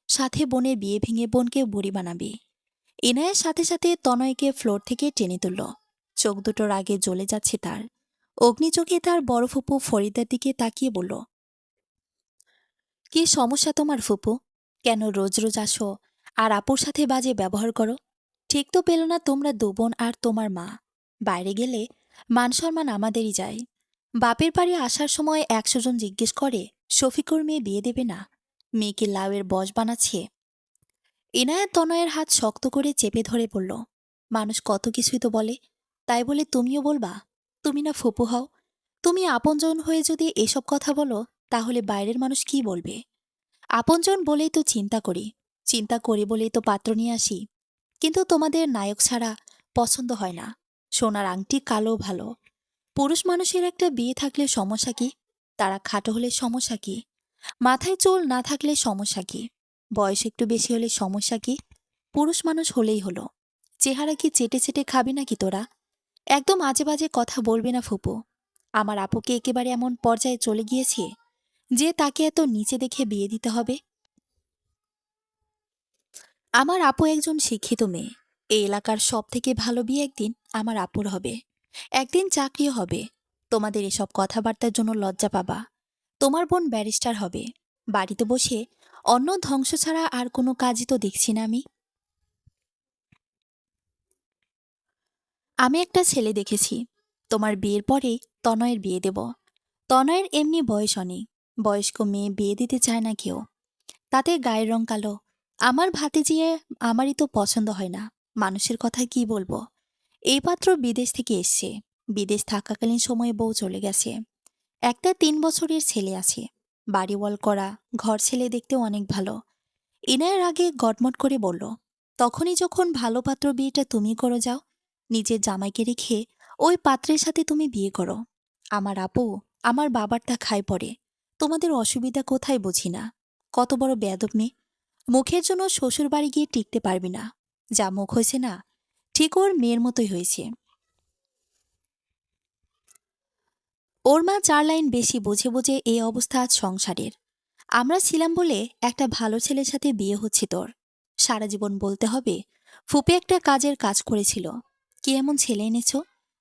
সাথে বোনের বিয়ে ভেঙে বোনকে বুড়ি বানাবি। ইনায়ের সাথে সাথে তনয়কে ফ্লোর থেকে টেনে তুলল। চোখ দুটোর আগে জ্বলে যাচ্ছে তার। অগ্নিচোখে তার বড় ফুপু ফরিদার দিকে তাকিয়ে বলল, কি সমস্যা তোমার ফুপু? কেন রোজ রোজ আসো আর আপুর সাথে বাজে ব্যবহার করো? ঠিক তো পেল না তোমরা দু বোন আর তোমার মা। বাইরে গেলে মান সম্মান আমাদেরই যায়। বাপের বাড়ি আসার সময় ১০০ জন জিজ্ঞেস করে শফিকুর মেয়ে বিয়ে দেবে না, মেয়েকে লাউয়ের বশ বানাচ্ছে। ইনায়া তনয়ের হাত শক্ত করে চেপে ধরে বলল, মানুষ কত কিছুই তো বলে, তাই বলে তুমিও বলবা? তুমি না ফুপু হও? তুমি আপনজন হয়ে যদি এসব কথা বলো, তাহলে বাইরের মানুষ কি বলবে? আপনজন বলেই তো চিন্তা করি, চিন্তা করি বলেই তো পাত্র নিয়ে আসি। কিন্তু তোমাদের নায়ক ছাড়া পছন্দ হয় না। সোনার আংটি কালো ভালো। পুরুষ মানুষের একটা বিয়ে থাকলে সমস্যা কি? তারা খাটো হলে সমস্যা কি? মাথায় চুল না থাকলে সমস্যা কি? বয়স একটু বেশি হলে সমস্যা কি? পুরুষ মানুষ হলেই হলো। চেহারা কি চেটে চেটে খাবি নাকি তোরা? একদম আজে বাজে কথা বলবি না ফুপু। আমার আপুকে একেবারে এমন পর্যায়ে চলে গিয়েছে যে তাকে এত নিচে দেখে বিয়ে দিতে হবে। আমার আপু একজন শিক্ষিত মেয়ে। এই এলাকার সব থেকে ভালো বিয়ে একদিন আমার আপুর হবে। একদিন চাকরিও হবে। তোমাদের এসব কথাবার্তার জন্য লজ্জা পাবা। তোমার বোন ব্যারিস্টার হবে। বাড়িতে বসে অন্য ধ্বংস ছাড়া আর কোনো কাজই তো দেখছি না আমি। আমি একটা ছেলে দেখেছি। তোমার বিয়ের পরেই তনয়ের বিয়ে দেব। তনয়ের এমনি বয়স অনেক। বয়স্ক মেয়ে বিয়ে দিতে চায় না কেউ। তাতে গায়ের রং কালো। আমার ভাতিজিয়ে আমারই তো পছন্দ হয় না। মানুষের কথা কি বলবো? এই পাত্র বিদেশ থেকে এসছে। বিদেশ থাকাকালীন সময়ে বউ চলে গেছে। একটা ৩ বছরের ছেলে আছে। বাড়ি ওয়াল করা, ঘর ছেলে দেখতেও অনেক ভালো। ইনায়ের আগে গটমট করে বলল, তখনই যখন ভালো পাত্র বিয়েটা তুমি করো যাও। নিজের জামাইকে রেখে ওই পাত্রের সাথে তুমি বিয়ে করো। আমার আপু, আমার বাবারটা খায় পড়ে। তোমাদের অসুবিধা কোথায় বুঝি না। কত বড় বেয়াদব মেয়ে। মুখের জন্য শ্বশুর বাড়ি গিয়ে টিকতে পারবি না। যা মুখ হয়েছে না, ঠিক ওর মেয়ের মতোই হয়েছে। ওর মা ৪ লাইন বেশি বুঝে বুঝে এই অবস্থা আজ সংসারের। আমরা ছিলাম বলে একটা ভালো ছেলের সাথে বিয়ে হচ্ছে তোর। সারা জীবন বলতে হবে ফুপে একটা কাজের কাজ করেছিল। কি এমন ছেলে এনেছ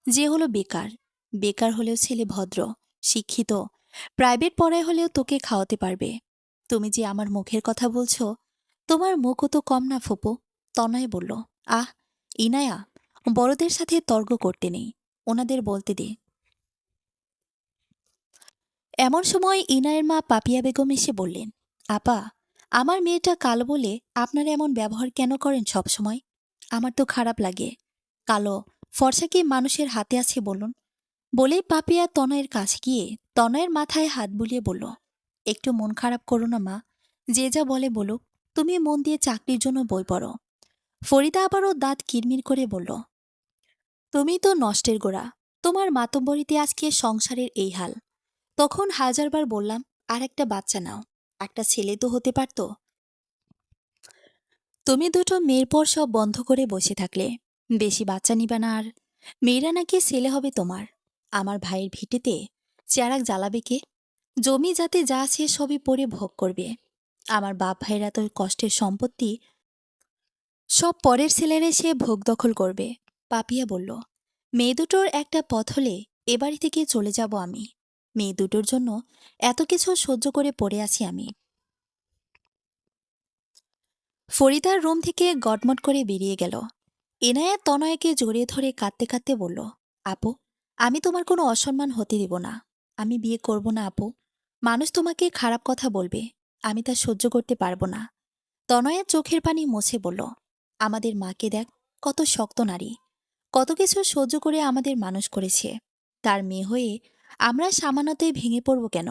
যে হলো বেকার? বেকার হলেও ছেলে ভদ্র, শিক্ষিত, প্রাইভেট পড়ায় হলেও তোকে খাওয়াতে পারবে। তুমি যে আমার মুখের কথা বলছো, তোমার মুখও তো কম না ফুপু। তনয় বলল, আহ ইনায়া, বড়দের সাথে তর্ক করতে নেই, ওনাদের বলতে দে। এমন সময় ইনায়ের মা পাপিয়া বেগম এসে বললেন, আপা, আমার মেয়েটা কালো বলে আপনারা এমন ব্যবহার কেন করেন সব সময়? আমার তো খারাপ লাগে। কালো ফর্সা কি মানুষের হাতে আছে বলুন? বলেই পাপিয়া তনয়ের কাছে গিয়ে তনয়ের মাথায় হাত বুলিয়ে বলল, একটু মন খারাপ করো না মা। যে যা বলে বলুক, তুমি মন দিয়ে চাকরির জন্য বই পড়ো। ফরিদা আবারও দাঁত কিরমির করে বলল, তুমি তো নষ্টের গোড়া। তোমার মাতব্বরিতে আজকে সংসারের এই হাল। তখন হাজারবার বললাম, আর একটা বাচ্চা নাও, একটা ছেলে তো হতে পারত। তুমি দুটো মেয়ের পর সব বন্ধ করে বসে থাকলে। বেশি বাচ্চা নিবা না আর। মেয়েরা নাকি ছেলে হবে তোমার। আমার ভাইয়ের ভিটেতে চেরাক জ্বালাবে কে? জমি যাতে যা আছে সবই পরে ভোগ করবে। আমার বাপ ভাইয়েরা তো কষ্টের সম্পত্তি সব পরের ছেলেরা সে ভোগ দখল করবে। পাপিয়া বলল, মেয়ে দুটোর একটা পথ হলে এ বাড়ি থেকে চলে যাব আমি। মেয়ে দুটোর জন্য এত কিছু সহ্য করে পড়ে আছি আমি। ফরিদার রুম থেকে গটমট করে বেরিয়ে গেল। এনায়া তনয়কে জড়িয়ে ধরে কাঁদতে কাঁদতে বলল, আপু, আমি তোমার কোনো অসম্মান হতে দিব না। আমি বিয়ে করব না আপু। মানুষ তোমাকে খারাপ কথা বলবে। আমি তা সহ্য করতে পারবো না। তনয়ের চোখের পানি মুছে বলল, আমাদের মাকে দেখ, কত শক্ত নারী, কত কিছু সহ্য করে আমাদের মানুষ করেছে। তার মেয়ে হয়ে আমরা সামান্যতেই ভেঙে পড়ব কেন?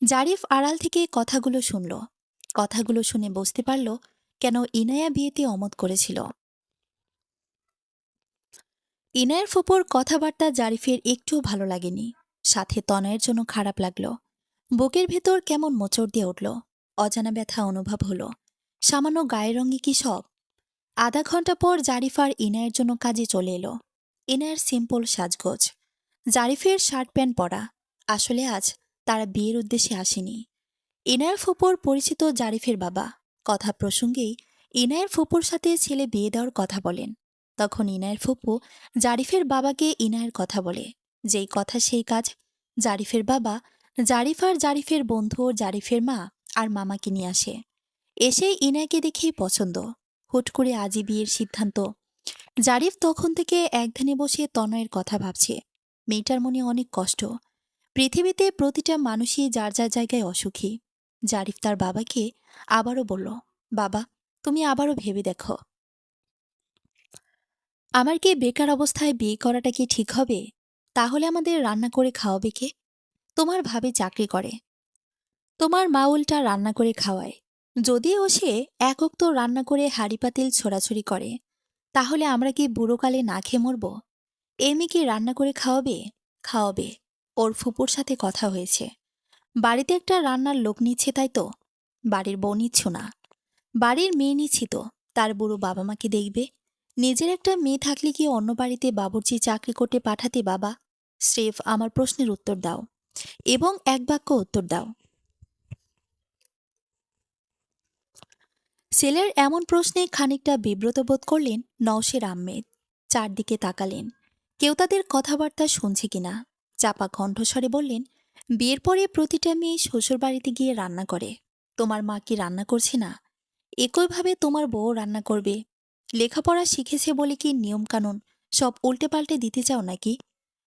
জারিফ আড়াল থেকে কথাগুলো শুনল। কথাগুলো শুনে বুঝতে পারল কেন ইনায়া বিয়েতে অমত করেছিল। ইনায়ের ফুপুর কথাবার্তা জারিফের একটুও ভালো লাগেনি। সাথে তনয়ের জন্য খারাপ লাগলো। বুকের ভেতর কেমন মোচড় দিয়ে উঠল। অজানা ব্যথা অনুভব হলো। সামান্য গায়ের রঙে কি সব? আধা ঘন্টা পর জারিফ আর ইনায়ের জন্য কাজে চলে এলো। ইনায়ের সিম্পল সাজগোজ, জারিফের শার্ট প্যান্ট পরা। আসলে আজ তারা বিয়ের উদ্দেশ্যে আসেনি। ইনায়ের ফুপুর পরিচিত জারিফের বাবা। কথা প্রসঙ্গেই ইনায়ের ফুপুর সাথে ছেলে বিয়ে দেওয়ার কথা বলেন। তখন ইনায়ের ফুপু জারিফের বাবাকে ইনায়ের কথা বলে। যেই কথা সেই কাজ। জারিফের বাবা জারিফ আর জারিফের বন্ধু ও জারিফের মা আর মামাকে নিয়ে আসে। এসে ইনায়কে দেখেই পছন্দ। হুট করে আজই বিয়ের সিদ্ধান্ত। জারিফ তখন থেকে একধানে বসে তনয়ের কথা ভাবছে। মেয়েটার মনে অনেক কষ্ট। পৃথিবীতে প্রতিটা মানুষই যার যার জায়গায় অসুখী। জারিফ তার বাবাকে আবারও বলল, বাবা, তুমি আবারও ভেবে দেখো। আমার কি বেকার অবস্থায় বিয়ে করাটা কি ঠিক হবে? তাহলে আমাদের রান্না করে খাওয়াবে কে? তোমার ভাবে চাকরি করে, তোমার মা উল্টা রান্না করে খাওয়ায়। যদিও সে একক তো রান্না করে হাঁড়ি পাতিল ছোড়াছুড়ি করে, তাহলে আমরা কি বুড়োকালে না খেয়ে মরব? এমনি কি রান্না করে খাওয়াবে? খাওয়াবে। ওর ফুপুর সাথে কথা হয়েছে। বাড়িতে একটা রান্নার লোক নিচ্ছে, তাই তো? বাড়ির বউ নিচ্ছ না, বাড়ির মেয়ে নিচ্ছি তো। তার বুড়ো বাবা মাকে দেখবে। নিজের একটা মেয়ে থাকলে কি অন্য বাড়িতে বাবুর্চি চাকরি করতে পাঠাতে? বাবা, স্রেফ আমার প্রশ্নের উত্তর দাও, এবং এক বাক্য উত্তর দাও। ছেলের এমন প্রশ্নে খানিকটা বিব্রত বোধ করলেন নওশের আহমেদ। চারদিকে তাকালেন, কেউ তাদের কথাবার্তা শুনছে কিনা। চাপা কণ্ঠস্বরে বললেন, বিয়ের পরে প্রতিটা মেয়ে শ্বশুরবাড়িতে গিয়ে রান্না করে। তোমার মা কি রান্না করছে না? একইভাবে তোমার বউ রান্না করবে। লেখাপড়া শিখেছে বলে কি নিয়মকানুন সব উল্টে পাল্টে দিতে চাও নাকি?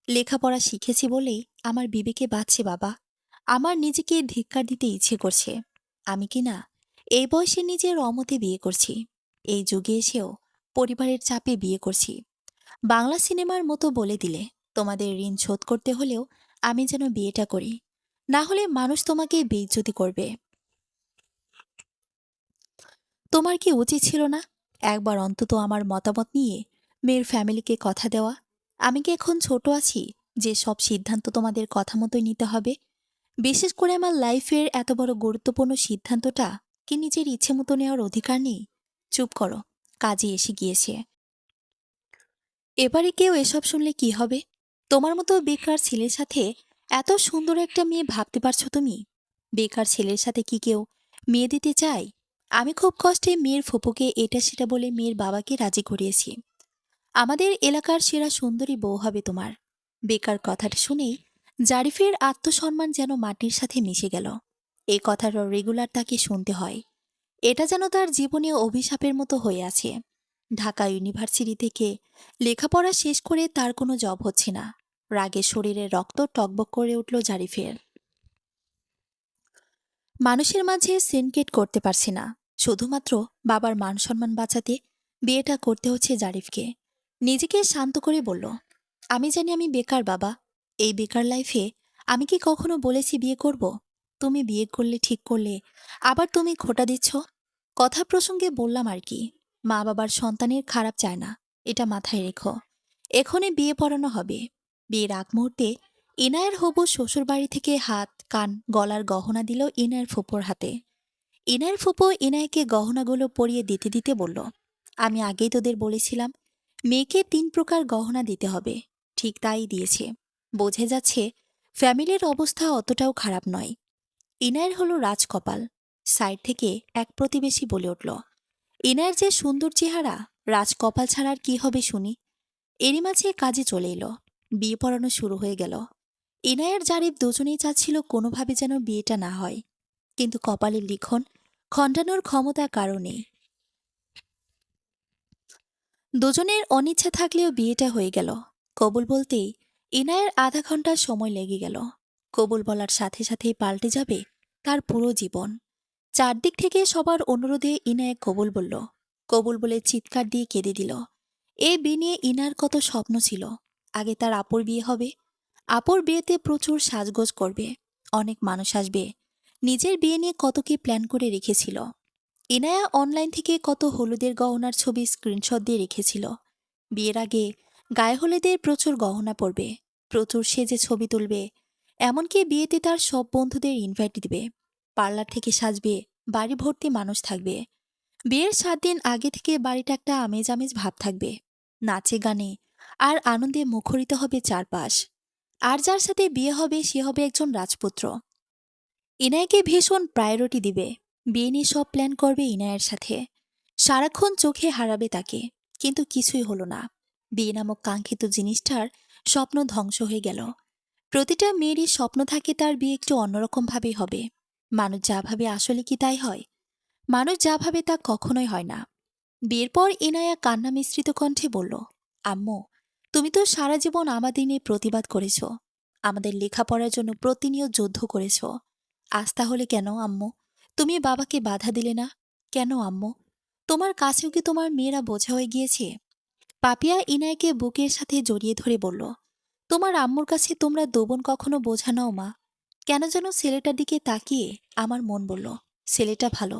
লেখাপড়া শিখেছি বলেই আমার বিবেকে বাজছে বাবা। আমার নিজেকে ধিক্কার দিতে ইচ্ছে করছে। আমি কি না এই বয়সে নিজের অমতে বিয়ে করছি। এই যুগে এসেও পরিবারের চাপে বিয়ে করছি। বাংলা সিনেমার মতো বলে দিলে তোমাদের ঋণ শোধ করতে হলেও আমি যেন বিয়েটা করি, না হলে মানুষ তোমাকে বেইজ্জতি করবে। তোমার কি উচিত ছিল না একবার অন্তত আমার মতামত নিয়ে মেয়ের ফ্যামিলিকে কথা দেওয়া? আমি কি এখন ছোট আছি যে সব সিদ্ধান্ত তোমাদের কথা মতোই নিতে হবে? বিশেষ করে আমার লাইফের এত বড় গুরুত্বপূর্ণ সিদ্ধান্তটা কি নিজের ইচ্ছে মতো নেওয়ার অধিকার নেই? চুপ করো, কাজে এসে গিয়েছে। এবারে কেউ এসব শুনলে কি হবে? তোমার মতো বেকার ছেলের সাথে এত সুন্দর একটা মেয়ে ভাবতে পারছো তুমি? বেকার ছেলের সাথে কি কেউ মেয়ে দিতে চায়? আমি খুব কষ্টে মেয়ের ফুপুকে এটা সেটা বলে মেয়ের বাবাকে রাজি করিয়েছি। আমাদের এলাকার সেরা সুন্দরী বউ হবে তোমার। বেকার কথাটা শুনেই জারিফের আত্মসম্মান যেন মাটির সাথে মিশে গেল। এই কথাটা রেগুলার তাকে শুনতে হয়। এটা যেন তার জীবনে অভিশাপের মতো হয়ে আছে। ঢাকা ইউনিভার্সিটি থেকে লেখাপড়া শেষ করে তার কোনো জব হচ্ছে না। রাগে শরীরে রক্ত টকবক করে উঠল জারিফের। মানুষের মাঝে সিনকেট করতে পারছে না। শুধুমাত্র বাবার মান সম্মান বাঁচাতে বিয়েটা করতে হচ্ছে জারিফকে। নিজেকে শান্ত করে বলল, আমি জানি আমি বেকার বাবা। এই বেকার লাইফে আমি কি কখনো বলেছি বিয়ে করব? তুমি বিয়ে করলে ঠিক করলে আবার তুমি খোঁটা দিচ্ছ। কথা প্রসঙ্গে বললাম আর কি। মা বাবার সন্তানের খারাপ চায় না, এটা মাথায় রেখো। এখনই বিয়ে পড়ানো হবে। বিয়ের আগ মুহূর্তে ইনায়ের হবু শ্বশুরবাড়ি থেকে হাত, কান, গলার গহনা দিল ইনায়ের ফুপুর হাতে। ইনায়ের ফুপু ইনায়কে গহনাগুলো পরিয়ে দিতে দিতে বলল, আমি আগেই তোদের বলেছিলাম মেয়েকে 3 প্রকার গহনা দিতে হবে। ঠিক তাই দিয়েছে। বোঝা যাচ্ছে ফ্যামিলির অবস্থা অতটাও খারাপ নয়। ইনায়ের হলো রাজকপাল। সাইড থেকে এক প্রতিবেশী বলে উঠল, ইনায়ের যে সুন্দর চেহারা, রাজকপাল ছাড়া আর কি হবে শুনি। এরই মাঝে কাজে চলে এলো। বিয়ে পড়ানো শুরু হয়ে গেল। ইনায়ের জারিফ দুজনেই চাচ্ছিল কোনোভাবে যেন বিয়েটা না হয়, কিন্তু কপালের লিখন খণ্ডানোর ক্ষমতা কারো নেই। দুজনের অনিচ্ছা থাকলেও বিয়েটা হয়ে গেল। কবুল বলতেই ইনায়ের আধা ঘন্টা সময় লেগে গেল। কবুল বলার সাথে সাথেই পাল্টে যাবে তার পুরো জীবন। চারদিক থেকে সবার অনুরোধে ইনায়া কবুল বলল। কবুল বলে চিৎকার দিয়ে কেঁদে দিল। এই বিয়ে নিয়ে ইনার কত স্বপ্ন ছিল। আগে তার আপুর বিয়ে হবে, আপুর বিয়েতে প্রচুর সাজগোজ করবে, অনেক মানুষ আসবে। নিজের বিয়ে নিয়ে কত কি প্ল্যান করে রেখেছিল। ইনায়া অনলাইন থেকে কত হলুদের গহনার ছবি স্ক্রিনশট দিয়ে রেখেছিল। বিয়ের আগে গায়ে হলুদের প্রচুর গহনা পরবে, প্রচুর সেজে ছবি তুলবে, এমনকি বিয়েতে তার সব বন্ধুদের ইনভাইট দিবে। পার্লার থেকে সাজবে, বাড়ি ভর্তি মানুষ থাকবে। বিয়ের 7 দিন আগে থেকে বাড়িটা একটা আমেজ আমেজ ভাব থাকবে। নাচে গানে আর আনন্দে মুখরিত হবে চারপাশ। আর যার সাথে বিয়ে হবে সে হবে একজন রাজপুত্র। ইনায়াকে ভীষণ প্রায়োরিটি দিবে। বিয়ে নিয়ে সব প্ল্যান করবে ইনায়ের সাথে। সারাক্ষণ চোখে হারাবে তাকে। কিন্তু কিছুই হলো না। বিয়ে নামক কাঙ্ক্ষিত জিনিসটার স্বপ্ন ধ্বংস হয়ে গেল। প্রতিটা মেয়েরই স্বপ্ন থাকে তার বিয়ে একটু অন্যরকম ভাবেই হবে। মানুষ যা ভাবে আসলে কি তাই হয়? মানুষ যা ভাবে তা কখনোই হয় না। বিয়ের পর ইনায়া কান্না মিশ্রিত কণ্ঠে বলল, আম্মু, তুমি তো সারা জীবন আমাদের নিয়ে প্রতিবাদ করেছ, আমাদের লেখাপড়ার জন্য প্রতিনিয়ত যুদ্ধ করেছ। আজ তাহলে কেন আম্মু তুমি বাবাকে বাধা দিলে না? কেন আম্মু? তোমার কাছেও কি তোমার মেয়েরা বোঝা হয়ে গিয়েছে? পাপিয়া ইনায়কে বুকের সাথে জড়িয়ে ধরে বলল, তোমার আম্মুর কাছে তোমরা দোবন কখনো বোঝা নাও মা। কেন যেন ছেলেটার দিকে তাকিয়ে আমার মন বলল, ছেলেটা ভালো,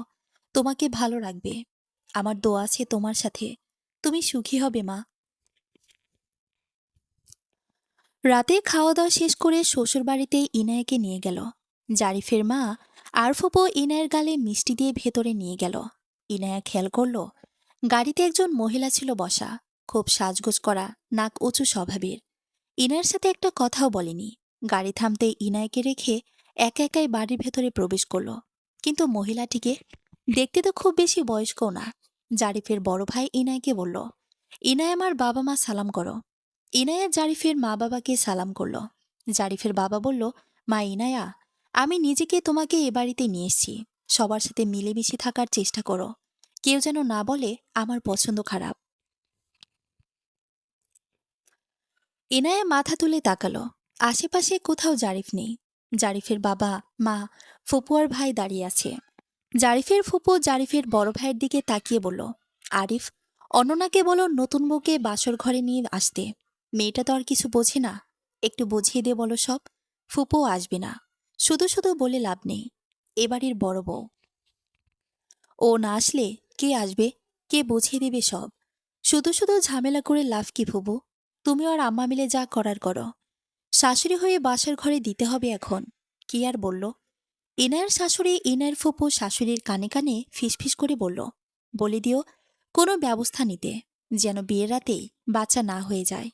তোমাকে ভালো রাখবে। আমার দোয়া আছে তোমার সাথে, তুমি সুখী হবে মা। রাতে খাওয়া দাওয়া শেষ করে শ্বশুরবাড়িতে ইনায়াকে নিয়ে গেল। জারিফের মা আর ফুপো ইনায়ের গালে মিষ্টি দিয়ে ভেতরে নিয়ে গেল। ইনায়া খেয়াল করল গাড়িতে একজন মহিলা ছিল বসা, খুব সাজগোজ করা, নাক উঁচু স্বভাবের। ইনায়ের সাথে একটা কথাও বলেনি। গাড়ি থামতে ইনায়াকে রেখে একা একাই বাড়ির ভেতরে প্রবেশ করল। কিন্তু মহিলাটিকে দেখতে তো খুব বেশি বয়স্কও না। জারিফের বড় ভাই ইনায়াকে বলল, ইনায়া আমার বাবা মা সালাম করো। ইনায়া জারিফের মা বাবাকে সালাম করল। জারিফের বাবা বলল, মা ইনায়া, আমি নিজেকে তোমাকে এ বাড়িতে নিয়ে এসেছি। সবার সাথে মিলেমিশে থাকার চেষ্টা করো। কেউ যেন না বলে আমার পছন্দ খারাপ। ইনায়া মাথা তুলে তাকালো। আশেপাশে কোথাও জারিফ নেই। জারিফের বাবা, মা, ফুপু আর ভাই দাঁড়িয়ে আছে। জারিফের ফুপু জারিফের বড় ভাইয়ের দিকে তাকিয়ে বলল, আরিফ, অননাকে বলো নতুন বউকে বাসর ঘরে নিয়ে আসতে। মেয়েটা তো আর কিছু বোঝে না, একটু বুঝিয়ে দিয়ে বলো সব। ফুপুও আসবে না, শুধু শুধু বলে লাভ নেই। এবাড়ির বড় বউ, ও না আসলে কে আসবে? কে বুঝিয়ে দেবে সব? শুধু শুধু ঝামেলা করে লাভ কি ফুবু? তুমি আর আম্মা মিলে যা করার করো। শাশুড়ি হয়ে বাসার ঘরে দিতে হবে এখন। কি আর বলল? ইনায়ের শাশুড়ি ইনায়ের ফুপু শাশুড়ির কানে কানে ফিসফিস করে বলল, বলে দিও কোনো ব্যবস্থা নিতে, যেন বিয়ের রাতেই বাচ্চা না হয়ে যায়।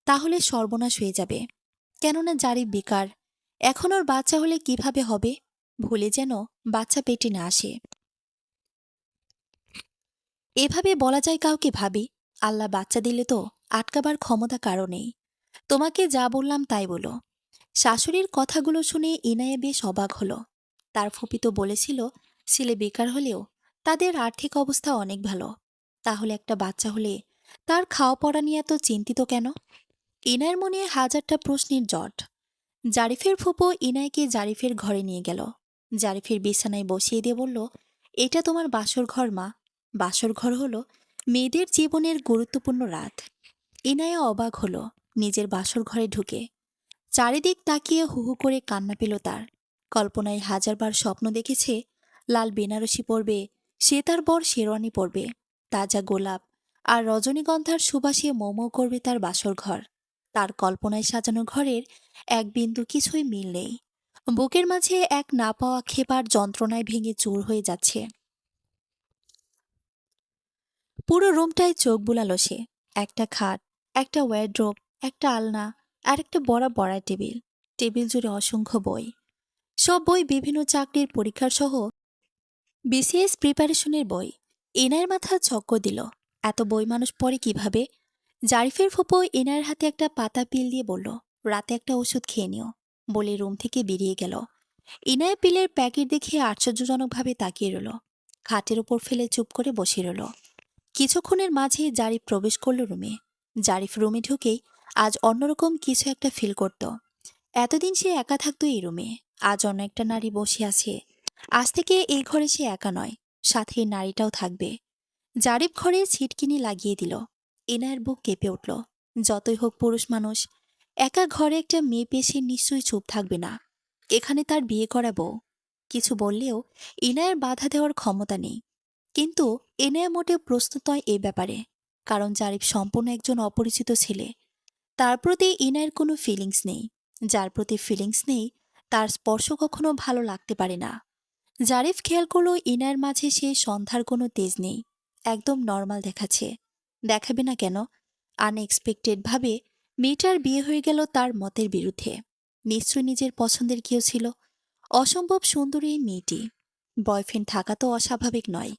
তাহলে সর্বনাশ হয়ে যাবে। কেননা জারি বেকার, এখন ওর বাচ্চা হলে কিভাবে হবে? ভুলে যেন বাচ্চা পেটে না আসে। এভাবে বলা যায় কাউকে ভাবি, আল্লাহ বাচ্চা দিলে তো আটকাবার ক্ষমতা কারো নেই। তোমাকে যা বললাম তাই বলো। শাশুড়ির কথাগুলো শুনে ইনায়ে বেশ অবাক হল। তার ফুপি তো বলেছিল ছেলে বেকার হলেও তাদের আর্থিক অবস্থা অনেক ভালো। তাহলে একটা বাচ্চা হলে তার খাওয়া পড়া নিয়ে এত চিন্তিত কেন? ইনায়ের মনে হাজারটা প্রশ্নের জট। জারিফের ফুপু ইনায়কে জারিফের ঘরে নিয়ে গেল। জারিফের বিছানায় বসিয়ে দিয়ে বলল, এটা তোমার বাসর ঘর মা। বাসর ঘর হলো মেয়েদের জীবনের গুরুত্বপূর্ণ রাত। ইনায়া অবাক হলো নিজের বাসর ঘরে ঢুকে। চারিদিক তাকিয়ে হুহু করে কান্না পেল তার। কল্পনায় হাজারবার স্বপ্ন দেখেছে লাল বেনারসি পরবে, সে তার বর শেরওয়ানি পরবে, তাজা গোলাপ আর রজনীগন্ধার সুবাসে মোমো করবে তার বাসর ঘর। তার কল্পনায় সাজানো ঘরের এক বিন্দু কিছুই মিল নেই। বুকের মাঝে এক না পাওয়া ক্ষেপার যন্ত্রণায় ভেঙে চুর হয়ে যাচ্ছে। পুরো রুমটায় চোখ বুলালো সে। একটা খাট, একটা ওয়ারড্রোব, একটা আলনা আর একটা বড় টেবিল। টেবিল জুড়ে অসংখ্য বই। সব বই বিভিন্ন চাকরির পরীক্ষার সহ বিসিএস প্রিপারেশনের বই। এনায়ের মাথা চক্কর দিল, এত বই মানুষ পড়ে কিভাবে? জারিফের ফুপো এনায়ের হাতে একটা পাতা পিল দিয়ে বলল, রাতে একটা ওষুধ খেয়ে নিও, বলে রুম থেকে বেরিয়ে গেল। ইনায় পিলের প্যাকেট দেখে আশ্চর্যজনকভাবে তাকিয়ে রইল। খাটের উপর ফেলে চুপ করে বসে রইল। কিছুক্ষণের মাঝে জারিফ প্রবেশ করল রুমে। জারিফ রুমে ঢুকেই আজ অন্যরকম কিছু একটা ফিল করত। এতদিন সে একা থাকতো এই রুমে, আজ অন্য একটা নারী বসে আছে। আজ থেকে এই ঘরে সে একা নয়, সাথে এই নারীটাও থাকবে। জারিফ ঘরে ছিটকিনি লাগিয়ে দিল। এনায়ের বুক কেঁপে উঠল। যতই হোক পুরুষ মানুষ, একা ঘরে একটা মেয়ে পেয়ে সে নিশ্চয়ই চুপ থাকবে না। এখানে তার বিয়ে করা বউ। কিছু বললেও ইনায়ের বাধা দেওয়ার ক্ষমতা নেই। কিন্তু এনায়া মোটেও প্রস্তুত নয় এ ব্যাপারে। কারণ জারিফ সম্পূর্ণ একজন অপরিচিত ছেলে। তার প্রতি ইনায়ের কোনো ফিলিংস নেই। যার প্রতি ফিলিংস নেই, তার স্পর্শ কখনো ভালো লাগতে পারে না। জারিফ খেয়াল করলো ইনায়ের মাঝে সে সন্ধ্যার কোনো তেজ নেই। একদম নর্মাল দেখাচ্ছে। দেখাবে না কেন? আনএক্সপেক্টেড ভাবে মেয়েটার বিয়ে হয়ে গেল তার মতের বিরুদ্ধে। নিশ্চয়ই নিজের পছন্দের কেউ ছিল। অসম্ভব সুন্দরী এই মেয়েটি। বয়ফ্রেন্ড থাকা তো অস্বাভাবিক নয়।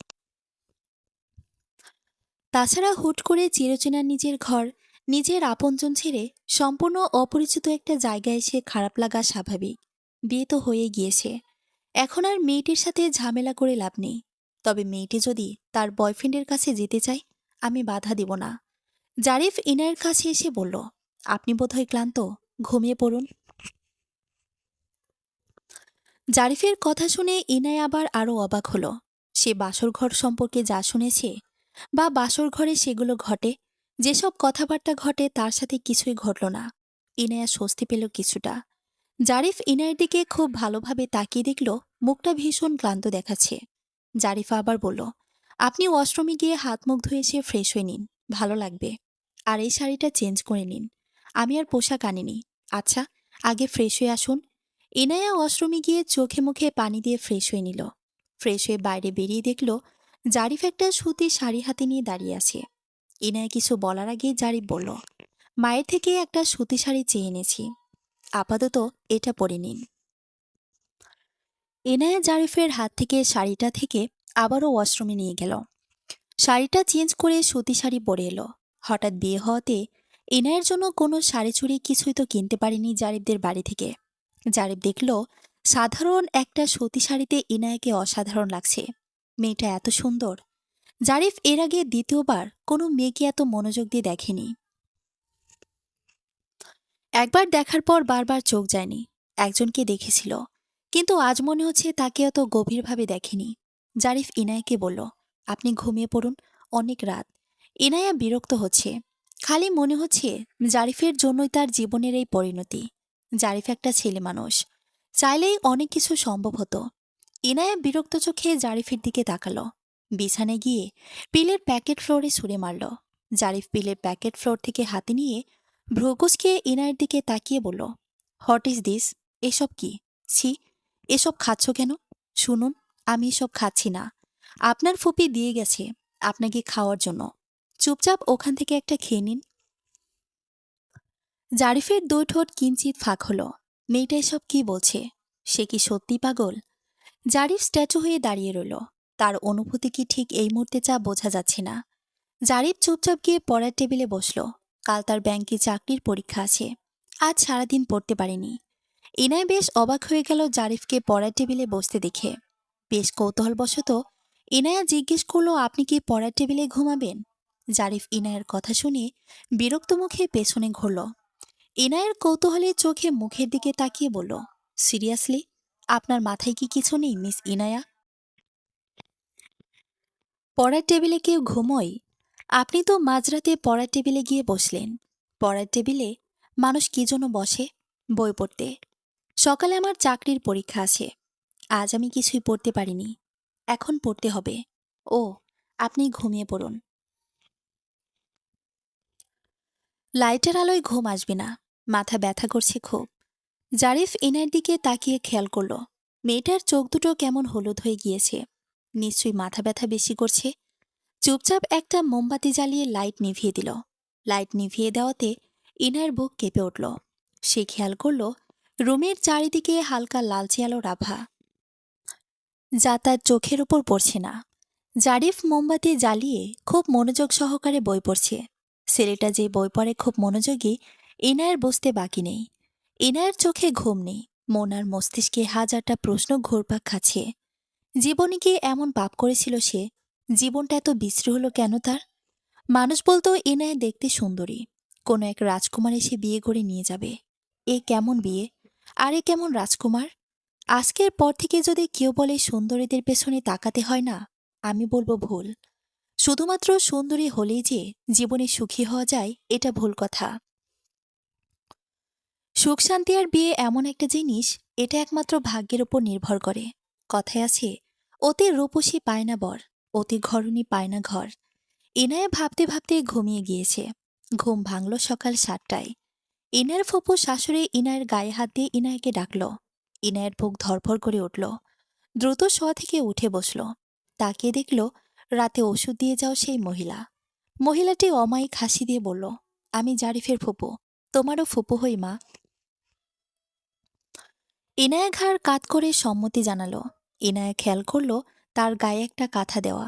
তাছাড়া হুট করে চিরচেনা নিজের ঘর, নিজের আপনজন ছেড়ে সম্পূর্ণ অপরিচিত একটা জায়গায় এসে খারাপ লাগা স্বাভাবিক। বিয়ে তো হয়ে গিয়েছে। এখন আর মেয়েটির সাথে ঝামেলা করে লাভ নেই। তবে মেয়েটি যদি তার বয়ফ্রেন্ডের কাছে যেতে চায়, আমি বাধা দিব না। জারিফ ইনায়ের কাছে এসে বলল, আপনি বোধহয় ক্লান্ত, ঘুমিয়ে পড়ুন। জারিফের কথা শুনে ইনায় আবার আরো অবাক হলো। সে বাসর ঘর সম্পর্কে যা শুনেছে, বা বাসর ঘরে সেগুলো ঘটে, যেসব কথাবার্তা ঘটে তার সাথে কিছুই ঘটল না। ইনায়া স্বস্তি পেল কিছুটা। জারিফ ইনায়ের দিকে খুব ভালোভাবে তাকিয়ে দেখল মুখটা ভীষণ ক্লান্ত দেখাচ্ছে। জারিফা আবার বলল, আপনি ওয়াশরুমে গিয়ে হাত মুখ ধুয়ে এসে ফ্রেশ হয়ে নিন, ভালো লাগবে। আর এই শাড়িটা চেঞ্জ করে নিন। আমি আর পোশাক আনিনি। আচ্ছা, আগে ফ্রেশ হয়ে আসুন। ইনায়া ওয়াশরুমে গিয়ে চোখে মুখে পানি দিয়ে ফ্রেশ হয়ে নিল। ফ্রেশ হয়ে বাইরে বেরিয়ে দেখল জারিফ একটা সুতির শাড়ি হাতে নিয়ে দাঁড়িয়ে আছে। ইনায়া কিছু বলার আগে জারিফ বলল, মায়ের থেকে একটা সুতি শাড়ি চেয়ে এনেছি, আপাতত এটা পরে নিন। এনায়া জারিফের হাত থেকে শাড়িটা থেকে আবারও ওয়াশরুমে নিয়ে গেল। শাড়িটা চেঞ্জ করে সুতি শাড়ি পরে এলো। হঠাৎ বিয়ে হওয়াতে এনায়ের জন্য কোনো শাড়ি চুড়ি কিছুই তো কিনতে পারেনি জারিফদের বাড়ি থেকে। জারিফ দেখল সাধারণ একটা সুতি শাড়িতে ইনায়াকে অসাধারণ লাগছে। মেয়েটা এত সুন্দর। জারিফ এর আগে দ্বিতীয়বার কোনো মেয়েকে এত মনোযোগ দিয়ে দেখেনি। একবার দেখার পর বারবার চোখ যায়নি। একজনকে দেখেছিল, কিন্তু আজ মনে হচ্ছে তাকে অত গভীরভাবে দেখেনি। জারিফ ইনায়াকে বলল, আপনি ঘুমিয়ে পড়ুন, অনেক রাত। ইনায়া বিরক্ত হচ্ছে। খালি মনে হচ্ছে জারিফের জন্যই তার জীবনের এই পরিণতি। জারিফ একটা ছেলে মানুষ, চাইলেই অনেক কিছু সম্ভব হতো। ইনায়া বিরক্ত চোখে জারিফের দিকে তাকালো। বিছানায় গিয়ে পিলের প্যাকেট ফ্লোরে ছুঁড়ে মারল। জারিফ পিলের প্যাকেট ফ্লোর থেকে হাতে নিয়ে ভ্রুকুচকে ইনায়ের দিকে তাকিয়ে বলল, হোয়াট ইজ দিস? এসব কি? ছি, এসব খাচ্ছ কেন? শুনুন, আমি এসব খাচ্ছি না। আপনার ফুপি দিয়ে গেছে আপনাকে খাওয়ার জন্য। চুপচাপ ওখান থেকে একটা খেয়ে নিন। জারিফের দুই ঠোঁট কিঞ্চিত ফাঁক হলো। মেয়েটা এসব কি বলছে? সে কি সত্যি পাগল? জারিফ স্ট্যাচু হয়ে দাঁড়িয়ে রইল। তার অনুভূতি কি ঠিক এই মুহূর্তে যা বোঝা যাচ্ছে না। জারিফ চুপচাপ গিয়ে পড়ার টেবিলে বসল। কাল তার ব্যাংকে চাকরির পরীক্ষা আছে। আজ সারাদিন পড়তে পারেনি। ইনায় বেশ অবাক হয়ে গেল জারিফকে পড়ার টেবিলে বসতে দেখে। বেশ কৌতূহলবশত ইনায়া জিজ্ঞেস করল, আপনি কি পড়ার টেবিলে ঘুমাবেন? জারিফ ইনায়ের কথা শুনে বিরক্ত মুখে পেছনে ঘুরল। ইনায়ের কৌতূহলী চোখে মুখের দিকে তাকিয়ে বলল, সিরিয়াসলি? আপনার মাথায় কি কিছু নেই মিস ইনায়া? পড়ার টেবিলে কেউ ঘুমোয়? আপনি তো মাঝরাতে পড়ার টেবিলে গিয়ে বসলেন। পড়ার টেবিলে মানুষ কি জন্য বসে? বই পড়তে। সকালে আমার চাকরির পরীক্ষা আছে। আজ আমি কিছুই পড়তে পারিনি। এখন পড়তে হবে। ও, আপনি ঘুমিয়ে পড়ুন। লাইটের আলোয় ঘুম আসবে না। মাথা ব্যথা করছে খুব। জারিফ ইনার দিকে তাকিয়ে খেয়াল করল, মেয়েটার চোখ দুটো কেমন হলুদ হয়ে গিয়েছে। নিশ্চয়ই মাথা ব্যথা বেশি করছে। চুপচাপ একটা মোমবাতি জ্বালিয়ে লাইট নিভিয়ে দিল। লাইট নিভিয়ে দেওয়াতে ইনার বুক কেঁপে উঠল। সে খেয়াল করল রুমের চারিদিকে হালকা লালচে আলোর আভা, যা তার চোখের উপর পড়ছে না। জারিফ মোমবাতি জ্বালিয়ে খুব মনোযোগ সহকারে বই পড়ছে। ছেলেটা যে বই পড়ে খুব মনোযোগী, ইনায়ের বুঝতে বাকি নেই। ইনায়ের চোখে ঘুম নেই, মন আর মস্তিষ্কে হাজারটা প্রশ্ন ঘুরপাক খাচ্ছে। জীবনে কি এমন পাপ করেছিল সে? জীবনটা এত বিশ্রী হলো কেন তার? মানুষ বলতো ইনায়া দেখতে সুন্দরী, কোনো এক রাজকুমার এসে বিয়ে করে নিয়ে যাবে। এ কেমন বিয়ে? আর এ কেমন রাজকুমার? আজকের পর থেকে যদি কেউ বলে সুন্দরীদের পেছনে তাকাতে হয় না, আমি বলবো ভুল। শুধুমাত্র সুন্দরী হলেই যে জীবনে সুখী হওয়া যায়, এটা ভুল কথা। সুখ শান্তি আর বিয়ে এমন একটা জিনিস, এটা একমাত্র ভাগ্যের উপর নির্ভর করে। কথায় আছে, অতি রূপসী পায় না বর, অতি ঘরণী পায় না ঘর। ইনায়া ভাবতে ভাবতে ঘুমিয়ে গিয়েছে। ঘুম ভাঙল সকাল 7টায়। ইনায়ের ফুপু শাশুড়ি ইনায়ের গায়ে হাত দিয়ে ইনায়াকে ডাকল। ইনায়ের বুক ধরফর করে উঠল। দ্রুত শোয়া থেকে উঠে বসল। তাকিয়ে দেখল রাতে ওষুধ দিয়ে যাও সেই মহিলা। মহিলাটি অমায়িক হাসি দিয়ে বলল, আমি জারিফের ফুপু, তোমারও ফুপু হই মা। ইনায়া ঘাড় কাত করে সম্মতি জানালো। ইনায়া খেয়াল করল তার গায়ে একটা কাঁথা দেওয়া,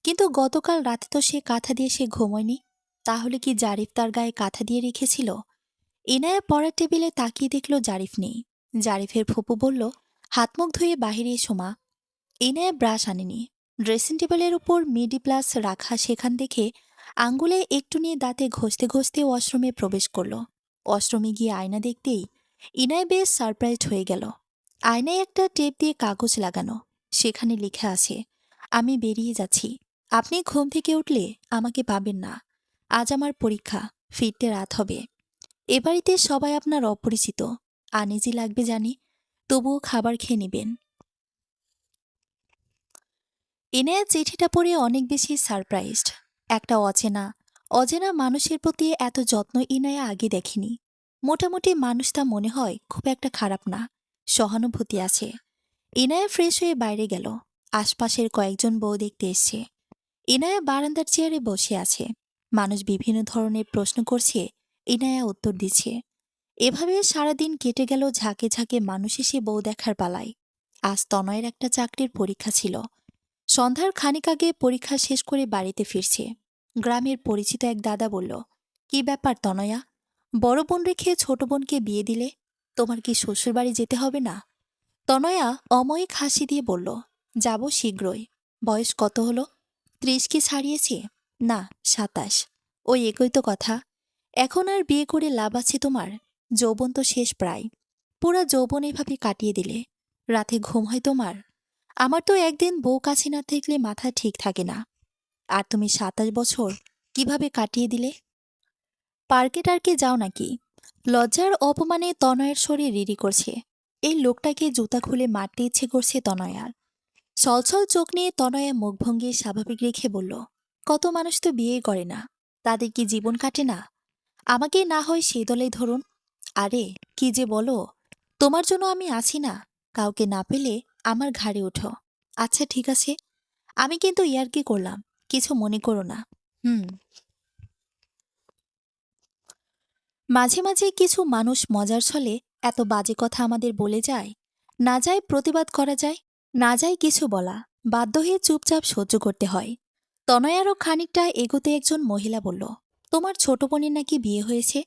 কিন্তু গতকাল রাতে তো সে কাঁথা দিয়ে সে ঘুমোয়নি। তাহলে কি জারিফ তার গায়ে কাঁথা দিয়ে রেখেছিল? ইনায়া পড়ার টেবিলে তাকিয়ে দেখল জারিফ নেই। জারিফের ফুপু বলল, হাত মুখ ধুয়ে বাহিরে এসো মা। ইনায়া ব্রাশ আনেনি। ড্রেসিং টেবিলের উপর মিডি প্লাস রাখা, সেখান দেখে আঙ্গুলে একটু নিয়ে দাঁতে ঘষতে ঘষতে ওয়াশরুমে প্রবেশ করল। ওয়াশরুমে গিয়ে আয়না দেখতেই ইনায় বেশ সারপ্রাইজড হয়ে গেল। আয়নায় একটা টেপ দিয়ে কাগজ লাগানো, সেখানে লেখা আছে, আমি বেরিয়ে যাচ্ছি, আপনি ঘুম থেকে উঠলে আমাকে পাবেন না। আজ আমার পরীক্ষা, ফিরতে রাত হবে। এ বাড়িতে সবাই আপনার অপরিচিত, আনিজি লাগবে জানি, তবুও খাবার খেয়ে নেবেন। ইনায়া চিঠিটা পড়ে অনেক বেশি সারপ্রাইজড। একটা অচেনা অচেনা মানুষের প্রতি এত যত্ন ইনায়া আগে দেখেনি। মোটামুটি মানুষটা মনে হয় খুব একটা খারাপ না, সহানুভূতি আছে। ইনায়া ফ্রেশ হয়ে বাইরে গেল। আশপাশের কয়েকজন বউ দেখতে এসছে। ইনায়া বারান্দার চেয়ারে বসে আছে। মানুষ বিভিন্ন ধরনের প্রশ্ন করছে, ইনায়া উত্তর দিচ্ছে। এভাবে সারাদিন কেটে গেল ঝাঁকে ঝাঁকে মানুষ এসে বউ দেখার পালায়। আজ তনয়ের একটা চাকরির পরীক্ষা ছিল। সন্ধ্যার খানিক আগে পরীক্ষা শেষ করে বাড়িতে ফিরছে। গ্রামের পরিচিত এক দাদা বলল, কি ব্যাপার তনয়া, বড় বোন রেখে ছোট বোনকে বিয়ে দিলে? তোমার কি শ্বশুরবাড়ি যেতে হবে না? তনয়া অময়িক হাসি দিয়ে বলল, যাব শীঘ্রই। বয়স কত হলো? 30 কি ছাড়িয়েছে? না, 27। ওই একই তো কথা। এখন আর বিয়ে করে লাভ আছে তোমার? যৌবন তো শেষ প্রায়। পুরা যৌবন এভাবে কাটিয়ে দিলে। রাতে ঘুম হয় তোমার? আমার তো একদিন বউ কাছে না থাকলে মাথা ঠিক থাকে না। আর তুমি 27 বছর কিভাবে কাটিয়ে দিলে? পার্কে টার্কে যাও নাকি? লজ্জার অপমানে তনয়ের শরীর রিরি করছে। এই লোকটাকে জুতা খুলে মারতে ইচ্ছে করছে তনয়ার। ছলছল চোখ নিয়ে তনয়া মুখভঙ্গি স্বাভাবিক রেখে বলল, কত মানুষ তো বিয়ে করে না, তাদের কি জীবন কাটে না? আমাকে না হয় সেই দলেই ধরুন। আরে কি যে বলো, তোমার জন্য আমি আছি না। কাউকে না পেলে আমার ঘাড়ে ওঠো। আচ্ছা ঠিক আছে, আমি কিন্তু ইয়ার্কি করলাম, কিছু মনে করো না। হুম। মাঝে মাঝে কিছু মানুষ মজার ছলে এত বাজে কথা আমাদের বলে যায়। না যায় প্রতিবাদ করা যায়, না যায় কিছু বলা, বাধ্য হয়ে চুপচাপ সহ্য করতে হয়। তনয়ারও খানিকটা এগোতে একজন মহিলা বলল, তোমার ছোট বোনের নাকি বিয়ে হয়েছে?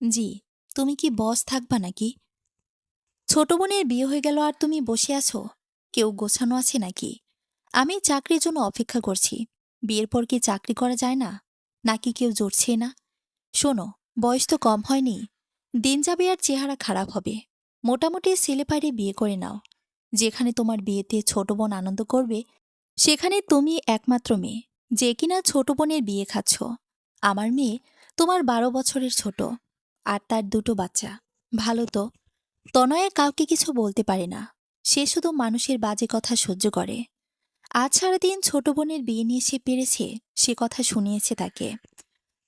জি। তুমি কি বস থাকবা নাকি? ছোট বোনের বিয়ে হয়ে গেল আর তুমি বসে আছো? কেউ গোছানো আছে নাকি? আমি চাকরির জন্য অপেক্ষা করছি। বিয়ের পর কি চাকরি করা যায় না? নাকি কেউ জড়ছে না? শোনো, বয়স তো কম হয়নি। দিন যাবে আর চেহারা খারাপ হবে। মোটামুটি ছেলে পাইরে বিয়ে করে নাও। যেখানে তোমার বিয়েতে ছোট বোন আনন্দ করবে, সেখানে তুমি একমাত্র মেয়ে, যে কিনা ছোট বোনের বিয়ে খাচ্ছ। আমার মেয়ে তোমার 12 বছরের ছোট, আর তার দুটো বাচ্চা। ভালো তো। তনয়া কাউকে কিছু বলতে পারে না। সে শুধু মানুষের বাজে কথা সহ্য করে। আজ সারাদিন ছোট বোনের বিয়ে নিয়ে সে পেরেছে, সে কথা শুনিয়েছে তাকে।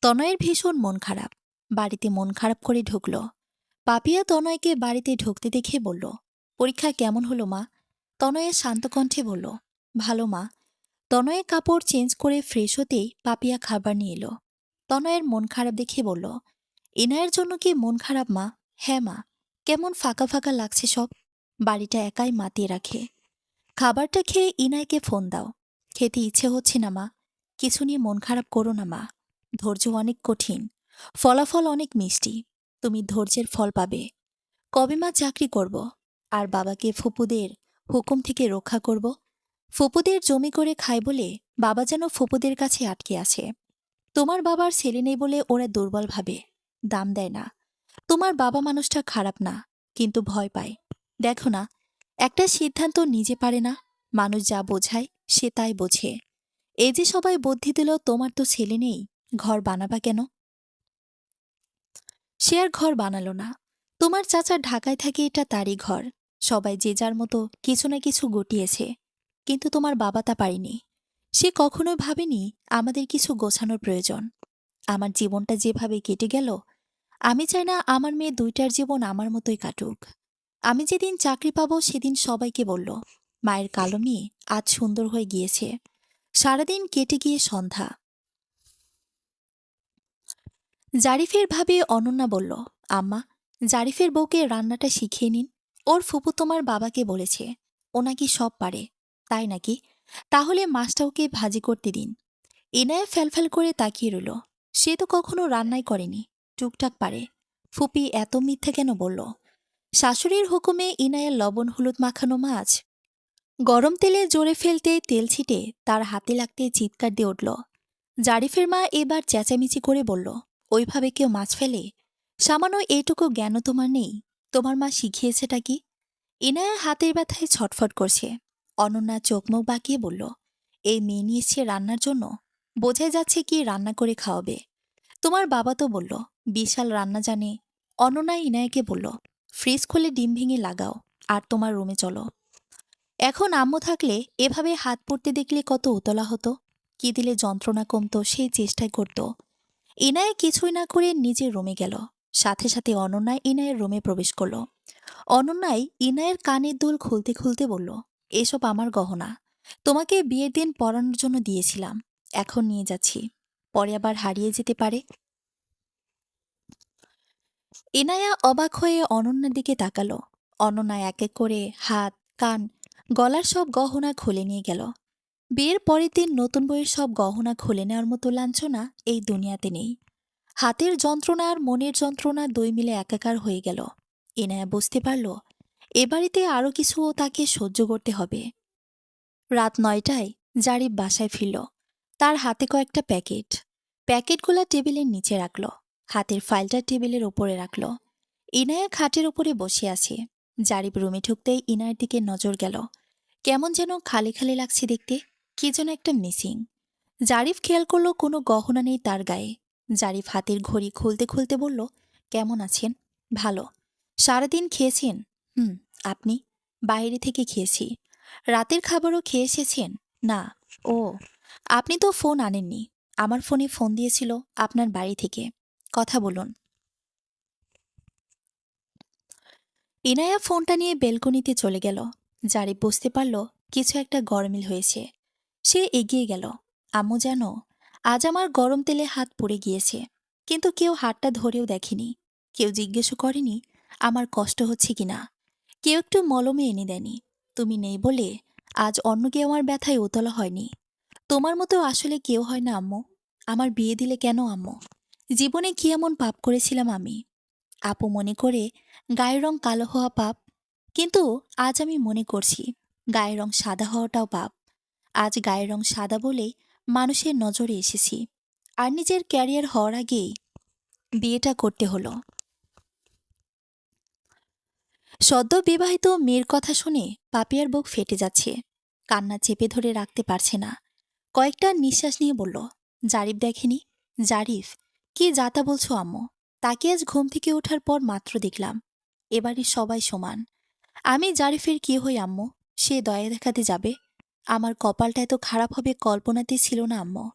তনয়ের ভীষণ মন খারাপ। বাড়িতে মন খারাপ করে ঢুকল। পাপিয়া তনয়কে বাড়িতে ঢুকতে দেখে বলল, পরীক্ষা কেমন হলো মা? তনয়ের শান্ত কণ্ঠে বলল, ভালো মা। তনয়ের কাপড় চেঞ্জ করে ফ্রেশ হতেই পাপিয়া খাবার নিয়ে এলো। তনয়ের মন খারাপ দেখে বলল, ইনায়ের জন্য কি মন খারাপ মা? হ্যাঁ মা। কেমন ফাঁকা ফাঁকা লাগছে সব। বাড়িটা একাই মাতিয়ে রাখে। খাবারটা খেয়ে ইনায়কে ফোন দাও। খেতে ইচ্ছে হচ্ছে না মা। কিছু নিয়ে মন খারাপ করো না মা। ধৈর্য অনেক কঠিন, ফলাফল অনেক মিষ্টি। তুমি ধৈর্যের ফল পাবে। কবে মা চাকরি করব? আর বাবাকে ফুপুদের হুকুম থেকে রক্ষা করব? ফুপুদের জমি করে খায় বলে বাবা যেন ফুপুদের কাছে আটকে আছে। তোমার বাবার ছেলে নেই বলে ওরা দুর্বল ভাবে, দাম দেয় না। তোমার বাবা মানুষটা খারাপ না, কিন্তু ভয় পায়। দেখো না, একটা সিদ্ধান্ত নিজে পারে না। মানুষ যা বোঝায় সে তাই বোঝে। এই যে সবাই বুদ্ধি দিল তোমার তো ছেলে নেই, ঘর বানাবা কেন? সে আর ঘর বানালো না। তোমার চাচা ঢাকায় থাকে, এটা তারই ঘর। সবাই যে যার মতো কিছু না কিছু গটিয়েছে, কিন্তু তোমার বাবা তা পারেনি। সে কখনোই ভাবেনি আমাদের কিছু গোছানোর প্রয়োজন। আমার জীবনটা যেভাবে কেটে গেল, আমি চাই না আমার মেয়ে দুইটার জীবন আমার মতোই কাটুক। আমি যেদিন চাকরি পাবো সেদিন সবাইকে বলল, মায়ের কালো মেয়ে আজ সুন্দর হয়ে গিয়েছে। সারাদিন কেটে গিয়ে সন্ধ্যা। জারিফের ভাবে অনন্যা বলল, আম্মা, জারিফের বউকে রান্নাটা শিখিয়ে নিন। ওর ফুপু তোমার বাবাকে বলেছে ও নাকি সব পারে। তাই নাকি? তাহলে মাছটা ওকে ভাজি করতে দিন। ইনায়া ফ্যালফ্যাল করে তাকিয়ে রইল। সে তো কখনো রান্নাই করেনি, টুকটাক পারে। ফুপি এত মিথ্যে কেন বলল? শাশুড়ির হুকুমে ইনায়া লবণ হলুদ মাখানো মাছ গরম তেলে জোরে ফেলতে তেল ছিটে তার হাতে লাগতে চিৎকার দিয়ে উঠল। জারিফের মা এবার চেঁচামেচি করে বলল, ওইভাবে কেউ মাছ ফেলে? সামান্য এইটুকু জ্ঞানও তোমার নেই? তোমার মা শিখিয়েছেটা কি? ইনায়া হাতের ব্যথায় ছটফট করছে। অনন্যা চোখ মুখ বাঁকিয়ে বলল, এই মেয়ে নিয়েছে রান্নার জন্য। বোঝাই যাচ্ছে কি রান্না করে খাওয়াবে। তোমার বাবা তো বলল বিশাল রান্না জানে। অনন্যা ইনায়াকে বলল, ফ্রিজ খুলে ডিম ভেঙে লাগাও, আর তোমার রুমে চলো। এখন আম্মু থাকলে এভাবে হাত পড়তে দেখলে কত উতলা হতো। কি দিলে যন্ত্রণা কমতো সেই চেষ্টাই করত। ইনায়া কিছুই না করে নিজের রুমে গেল। সাথে সাথে অনন্যা ইনায়ের রুমে প্রবেশ করল। অনন্যাই ইনায়ের কানের দুল খুলতে খুলতে বলল, এসব আমার গহনা। তোমাকে বিয়ের দিন পরানোর জন্য দিয়েছিলাম। এখন নিয়ে যাচ্ছি, পরে আবার হারিয়ে যেতে পারে। ইনায়া অবাক হয়ে অনন্যার দিকে তাকালো। অনন্যা এক এক করে হাত, কান, গলার সব গহনা খুলে নিয়ে গেল। বিয়ের পরের দিন নতুন বইয়ের সব গহনা খুলে নেওয়ার মতো লাঞ্ছনা এই দুনিয়াতে নেই। হাতের যন্ত্রণা আর মনের যন্ত্রণা দুই মিলে একাকার হয়ে গেল। ইনায়া বুঝতে পারল এ বাড়িতে আরও কিছু তাকে সহ্য করতে হবে। রাত ৯টায় জারিফ বাসায় ফিরল। তার হাতে কয়েকটা প্যাকেট। প্যাকেটগুলা টেবিলের নিচে রাখল। হাতের ফাইলটা টেবিলের ওপরে রাখল। ইনায়া খাটের ওপরে বসে আছে। জারিফ রুমে ঢুকতেই ইনায়ের দিকে নজর গেল। কেমন যেন খালি খালি লাগছে দেখতে, কি যেন একটা মিসিং। জারিফ খেয়াল করল কোনো গহনা নেই তার গায়ে। জারিফ হাতের ঘড়ি খুলতে খুলতে বলল, কেমন আছেন? ভালো। সারাদিন খেয়েছেন? হুম। আপনি? বাইরে থেকে খেয়েছি। রাতের খাবারও খেয়ে এসেছেন? না। ও, আপনি তো ফোন আনেননি। আমার ফোনে ফোন দিয়েছিল আপনার বাড়ি থেকে। কথা বলুন। ইনায়া ফোনটা নিয়ে বেলকনিতে চলে গেল। জারিফ বুঝতে পারল কিছু একটা গরমিল হয়েছে। সে এগিয়ে গেল। আম্মু জানো, আজ আমার গরম তেলে হাত পুড়ে গিয়েছে। কিন্তু কেউ হাতটা ধরেও দেখেনি। কেউ জিজ্ঞেসও করেনি আমার কষ্ট হচ্ছে কিনা। কেউ একটু মলমে এনে দেয়নি। তুমি নেই বলে আজ অন্য কেউ আমার ব্যথায় উতলা হয়নি। তোমার মতো আসলে কেউ হয় না আম্মু। আমার বিয়ে দিলে কেন আম্মু? জীবনে কি এমন পাপ করেছিলাম আমি? আপু মনে করে গায়ের রং কালো হওয়া পাপ। কিন্তু আজ আমি মনে করছি গায়ের রং সাদা হওয়াটাও পাপ। আজ গায়ের রং সাদা বলেই মানুষের নজরে এসেছি, আর নিজের ক্যারিয়ার হওয়ার আগেই বিয়েটা করতে হলো। সদ্য বিবাহিত মেয়ের কথা শুনে পাপিয়ার বুক ফেটে যাচ্ছে। কান্না চেপে ধরে রাখতে পারছে না। কয়েকটা নিঃশ্বাস নিয়ে বলল, জারিফ দেখেনি? জারিফ? কি যাতা বলছো আম্মু? তাকে আজ ঘুম থেকে ওঠার পর মাত্র দেখলাম। এবারে সবাই সমান। আমি জারিফের কি হই আম্মু? সে দয়া দেখাতে যাবে? আমার কপালটা এত খারাপ হবে কল্পনাতে ছিল না আম্মু।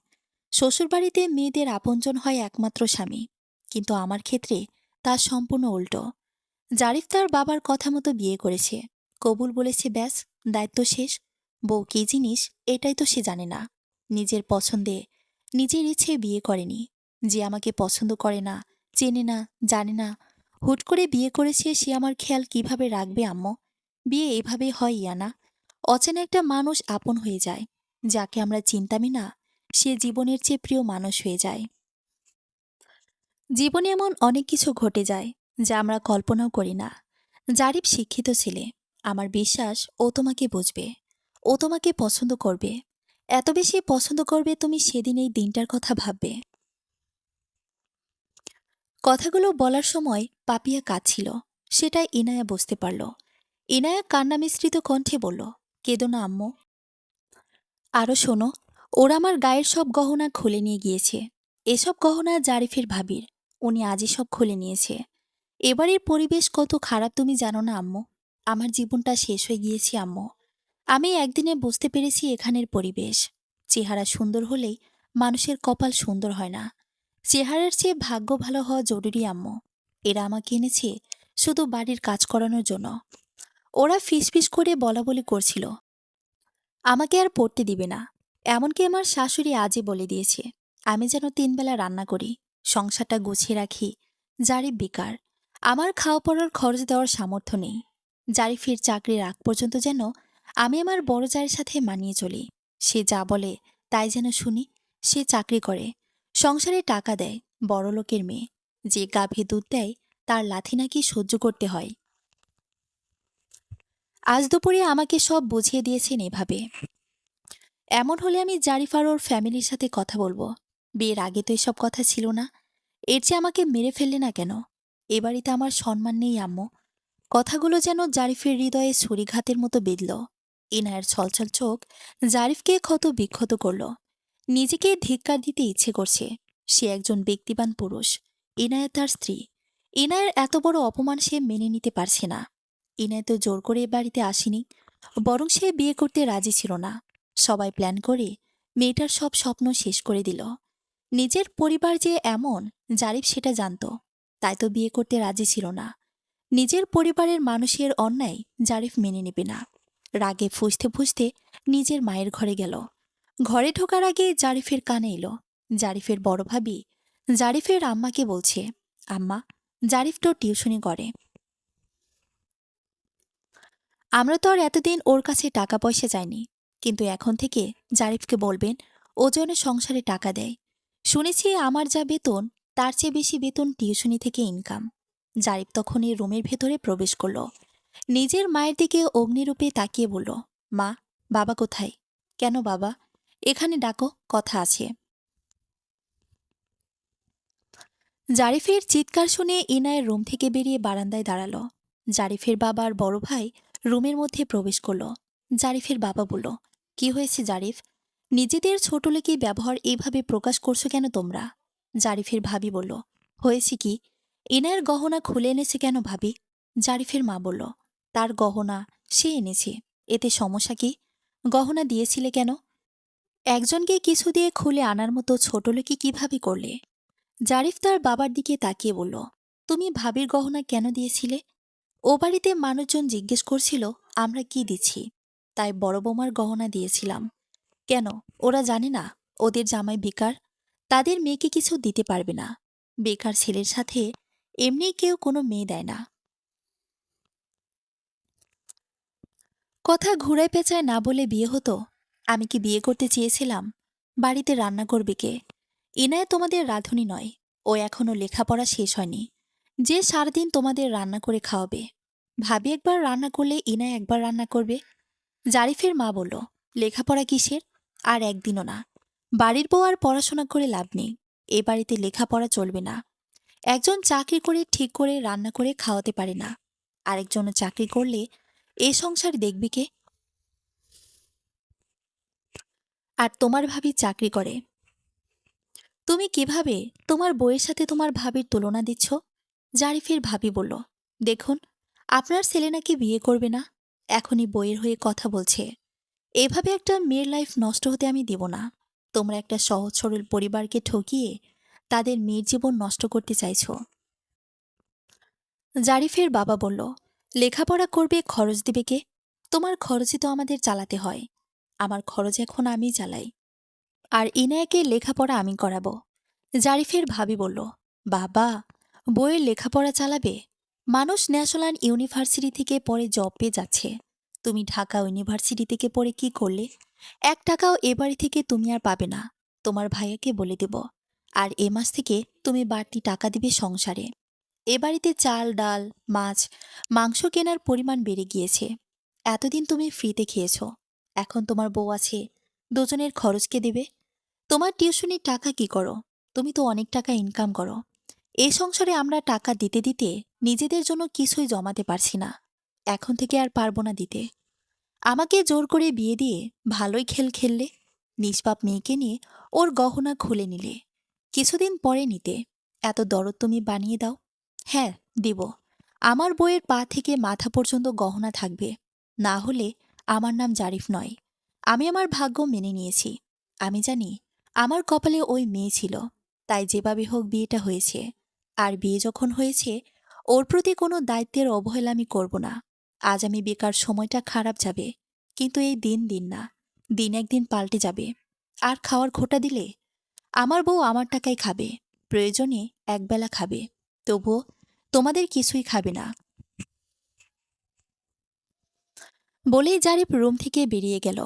শ্বশুরবাড়িতে মেয়েদের আপনজন হয় একমাত্র স্বামী, কিন্তু আমার ক্ষেত্রে তা সম্পূর্ণ উল্টো। জারিফ তার বাবার কথা মতো বিয়ে করেছে, কবুল বলেছে, ব্যাস, দায়িত্ব শেষ। বউ কী জিনিস এটাই তো সে জানে না। নিজের পছন্দে, নিজের ইচ্ছে বিয়ে করেনি। যে আমাকে পছন্দ করে না, চেনে না, জানে না, হুট করে বিয়ে করেছে, সে আমার খেয়াল কিভাবে রাখবে আম্মু? বিয়ে এভাবেই হয় ইয়ানা। অচেনা একটা মানুষ আপন হয়ে যায়। যাকে আমরা চিনতামই না, সে জীবনের চেয়ে প্রিয় মানুষ হয়ে যায়। জীবনে এমন অনেক কিছু ঘটে যায় যা আমরা কল্পনাও করি না। জারিফ শিক্ষিত ছেলে। আমার বিশ্বাস ও তোমাকে বুঝবে। ও তোমাকে পছন্দ করবে। এত বেশি পছন্দ করবে তুমি সেদিন এই দিনটার কথা ভাববে। কথাগুলো বলার সময় পাপিয়া কাঁদছিল। সেটাই ইনায়া বুঝতে পারল। ইনায়া কান্না মিশ্রিত কণ্ঠে বলল, কেঁদো না আম্মু। আরও শোনো, ওরা আমার গায়ের সব গহনা খুলে নিয়ে গিয়েছে। এসব গহনা জারিফের ভাবির। উনি আজই সব খুলে নিয়েছে। এবারের পরিবেশ কত খারাপ তুমি জানো না আম্মু। আমার জীবনটা শেষ হয়ে গিয়েছে আম্মু। আমি একদিনে বুঝতে পেরেছি এখানের পরিবেশ। চেহারা সুন্দর হলেই মানুষের কপাল সুন্দর হয় না। চেহারার চেয়ে ভাগ্য ভালো হওয়া জরুরি আম্মু। এরা আমাকে এনেছে শুধু বাড়ির কাজ করানোর জন্য। ওরা ফিসফিস করে বলাবলি করছিল আমাকে আর পড়তে দিবে না। এমনকি আমার শাশুড়ি আজই বলে দিয়েছে আমি যেন 3 বেলা রান্না করি, সংসারটা গুছিয়ে রাখি। জারিফ বেকার। আমার খাওয়া পড়ার খরচ দেওয়ার সামর্থ্য নেই। জারিফের চাকরির আগ পর্যন্ত যেন আমি আমার বড় জায়ের সাথে মানিয়ে চলি। সে যা বলে তাই যেন শুনি। সে চাকরি করে, সংসারে টাকা দেয়, বড়লোকের মেয়ে। যে গাভী দুধ দেয় তার লাথি নাকি সহ্য করতে হয়। আজ দুপুরে আমাকে সব বুঝিয়ে দিয়েছেন এভাবে। এমন হলে আমি জারিফার ওর ফ্যামিলির সাথে কথা বলবো। বিয়ের আগে তো এসব কথা ছিল না। এর চেয়ে আমাকে মেরে ফেললে না কেন? এ বাড়িতে আমার সম্মান নেই আম্মু। কথাগুলো যেন জারিফের হৃদয়ে ছুরিঘাতের মতো বিঁধল। ইনায়ের ছলছল চোখ জারিফকে ক্ষত বিক্ষত করল। নিজেকে ধিক্কার দিতে ইচ্ছে করছে। সে একজন ব্যক্তিবান পুরুষ। ইনায়া তার স্ত্রী। ইনায়ের এত বড় অপমান সে মেনে নিতে পারছে না। ইনায় তো জোর করে এ বাড়িতে আসেনি, বরং সে বিয়ে করতে রাজি ছিল না। সবাই প্ল্যান করে মেয়েটার সব স্বপ্ন শেষ করে দিল। নিজের পরিবার যে এমন, জারিফ সেটা জানত। তাই তো বিয়ে করতে রাজি ছিল না। নিজের পরিবারের মানুষের অন্যায় জারিফ মেনে নেবে না। রাগে ফুঁসতে ফুঁসতে নিজের মায়ের ঘরে গেল। ঘরে ঢোকার আগে জারিফের কানে এলো জারিফের বড় ভাবি জারিফের আম্মাকে বলছে, আম্মা, জারিফ তো টিউশনি করে। আমরা তো আর এতদিন ওর কাছে টাকা পয়সা চাইনি, কিন্তু এখন থেকে জারিফকে বলবেন ও যেন সংসারে টাকা দেয়। শুনেছি আমার যা বেতন তার চেয়ে বেশি বেতন টিউশনি থেকে ইনকাম। জারিফ তখন এই রুমের ভেতরে প্রবেশ করল। নিজের মায়ের দিকে অগ্নিরূপে তাকিয়ে বলল, মা, বাবা কোথায়? কেন বাবা? এখানে ডাকো, কথা আছে। জারিফের চিৎকার শুনে ইনায়ের রুম থেকে বেরিয়ে বারান্দায় দাঁড়ালো। জারিফের বাবার বড় ভাই রুমের মধ্যে প্রবেশ করল। জারিফের বাবা বলল, কি হয়েছে জারিফ? নিজেদের ছোট লোকের ব্যবহার এইভাবে প্রকাশ করছো কেন তোমরা? জারিফের ভাবি বলল, হয়েছে কি? ইনায়ের গহনা খুলে এনেছে কেন ভাবি? জারিফের মা বলল, তার গহনা সে এনেছে, এতে সমস্যা কি? গহনা দিয়েছিলে কেন? একজনকে কিছু দিয়ে খুলে আনার মতো ছোট লোকই কিভাবে করলে? জারিফ তার বাবার দিকে তাকিয়ে বলল, তুমি ভাবির গহনা কেন দিয়েছিলে? ও বাড়িতে মানুষজন জিজ্ঞেস করছিল আমরা কি দিচ্ছি, তাই বড় বৌমার গহনা দিয়েছিলাম। কেন, ওরা জানে না ওদের জামাই বেকার? তাদের মেয়েকে কিছু দিতে পারবে না। বেকার ছেলের সাথে এমনি কেউ কোনো মেয়ে দেয় না। কথা ঘুরায় পেঁচায় না বলে বিয়ে হতো? আমি কি বিয়ে করতে চেয়েছিলাম? বাড়িতে রান্না করবে কে? ইনায় তোমাদের রাঁধুনি নয়। ও এখনো লেখাপড়া শেষ হয়নি যে সারাদিন তোমাদের রান্না করে খাওয়াবে। ভাবি একবার রান্না করলে ইনায় একবার রান্না করবে। জারিফের মা বলল, লেখাপড়া কিসের? আর একদিনও না। বাড়ির বউ আর পড়াশোনা করে লাভ নেই। এ বাড়িতে লেখাপড়া চলবে না। একজন চাকরি করে ঠিক করে রান্না করে খাওয়াতে পারে না, আরেকজন চাকরি করলে এ সংসার দেখবে কে? আর তোমার ভাবি চাকরি করে। তুমি কিভাবে তোমার বউয়ের সাথে তোমার ভাবির তুলনা দিচ্ছ? জারিফের ভাবি বলল, দেখুন, আপনার ছেলে নাকি বিয়ে করবে না, এখনই বইয়ের হয়ে কথা বলছে। এভাবে একটা মেয়ের লাইফ নষ্ট হতে আমি দেব না। তোমরা একটা সহজ সরল পরিবারকে ঠকিয়ে তাদের মেয়ের জীবন নষ্ট করতে চাইছ। জারিফের বাবা বলল, লেখাপড়া করবে, খরচ দিবে কে? তোমার খরচই তো আমাদের চালাতে হয়। আমার খরচ এখন আমি চালাই। আর ইনায়াকে লেখাপড়া আমি করাবো। জারিফের ভাবি বলল, বাবা, বইয়ের লেখাপড়া চালাবে? মানুষ ন্যাশনাল ইউনিভার্সিটি থেকে পড়ে জব পেয়ে যাচ্ছে। তুমি ঢাকা ইউনিভার্সিটি থেকে পড়ে কি করলে? 1 টাকাও এ বাড়ি থেকে তুমি আর পাবে না। তোমার ভাইয়াকে বলে দেব। আর এ মাস থেকে তুমি বাড়তি টাকা দিবে সংসারে। এ বাড়িতে চাল, ডাল, মাছ, মাংস কেনার পরিমাণ বেড়ে গিয়েছে। এতদিন তুমি ফ্রিতে খেয়েছ, এখন তোমার বউ আছে, দুজনের খরচকে দেবে। তোমার টিউশনির টাকা কি করো? তুমি তো অনেক টাকা ইনকাম করো। এই সংসারে আমরা টাকা দিতে দিতে নিজেদের জন্য কিছুই জমাতে পারছি না। এখন থেকে আর পারবো না দিতে। আমাকে জোর করে বিয়ে দিয়ে ভালোই খেল খেললে। নিষ্পাপ মেয়েকে নিয়ে ওর গহনা খুলে নিলে। কিছুদিন পরে নিতে। এত দরদ তুমি বানিয়ে দাও। হ্যাঁ, দিব। আমার বইয়ের পা থেকে মাথা পর্যন্ত গহনা থাকবে। না হলে আমার নাম জারিফ নয়। আমি আমার ভাগ্য মেনে নিয়েছি। আমি জানি আমার কপালে ওই মেয়ে ছিল, তাই যেভাবে হোক বিয়েটা হয়েছে। আর বিয়ে যখন হয়েছে, ওর প্রতি কোনো দায়িত্বের অবহেলা আমি করব না। আজ আমি বেকার, সময়টা খারাপ যাবে, কিন্তু এই দিন দিন না, দিন একদিন পাল্টে যাবে। আর খাওয়ার খোটা দিলে আমার বউ আমার টাকায় খাবে, প্রয়োজনে একবেলা খাবে, তবুও তোমাদের কিছুই খাবে না। বলেই জারিফ রুম থেকে বেরিয়ে গেল।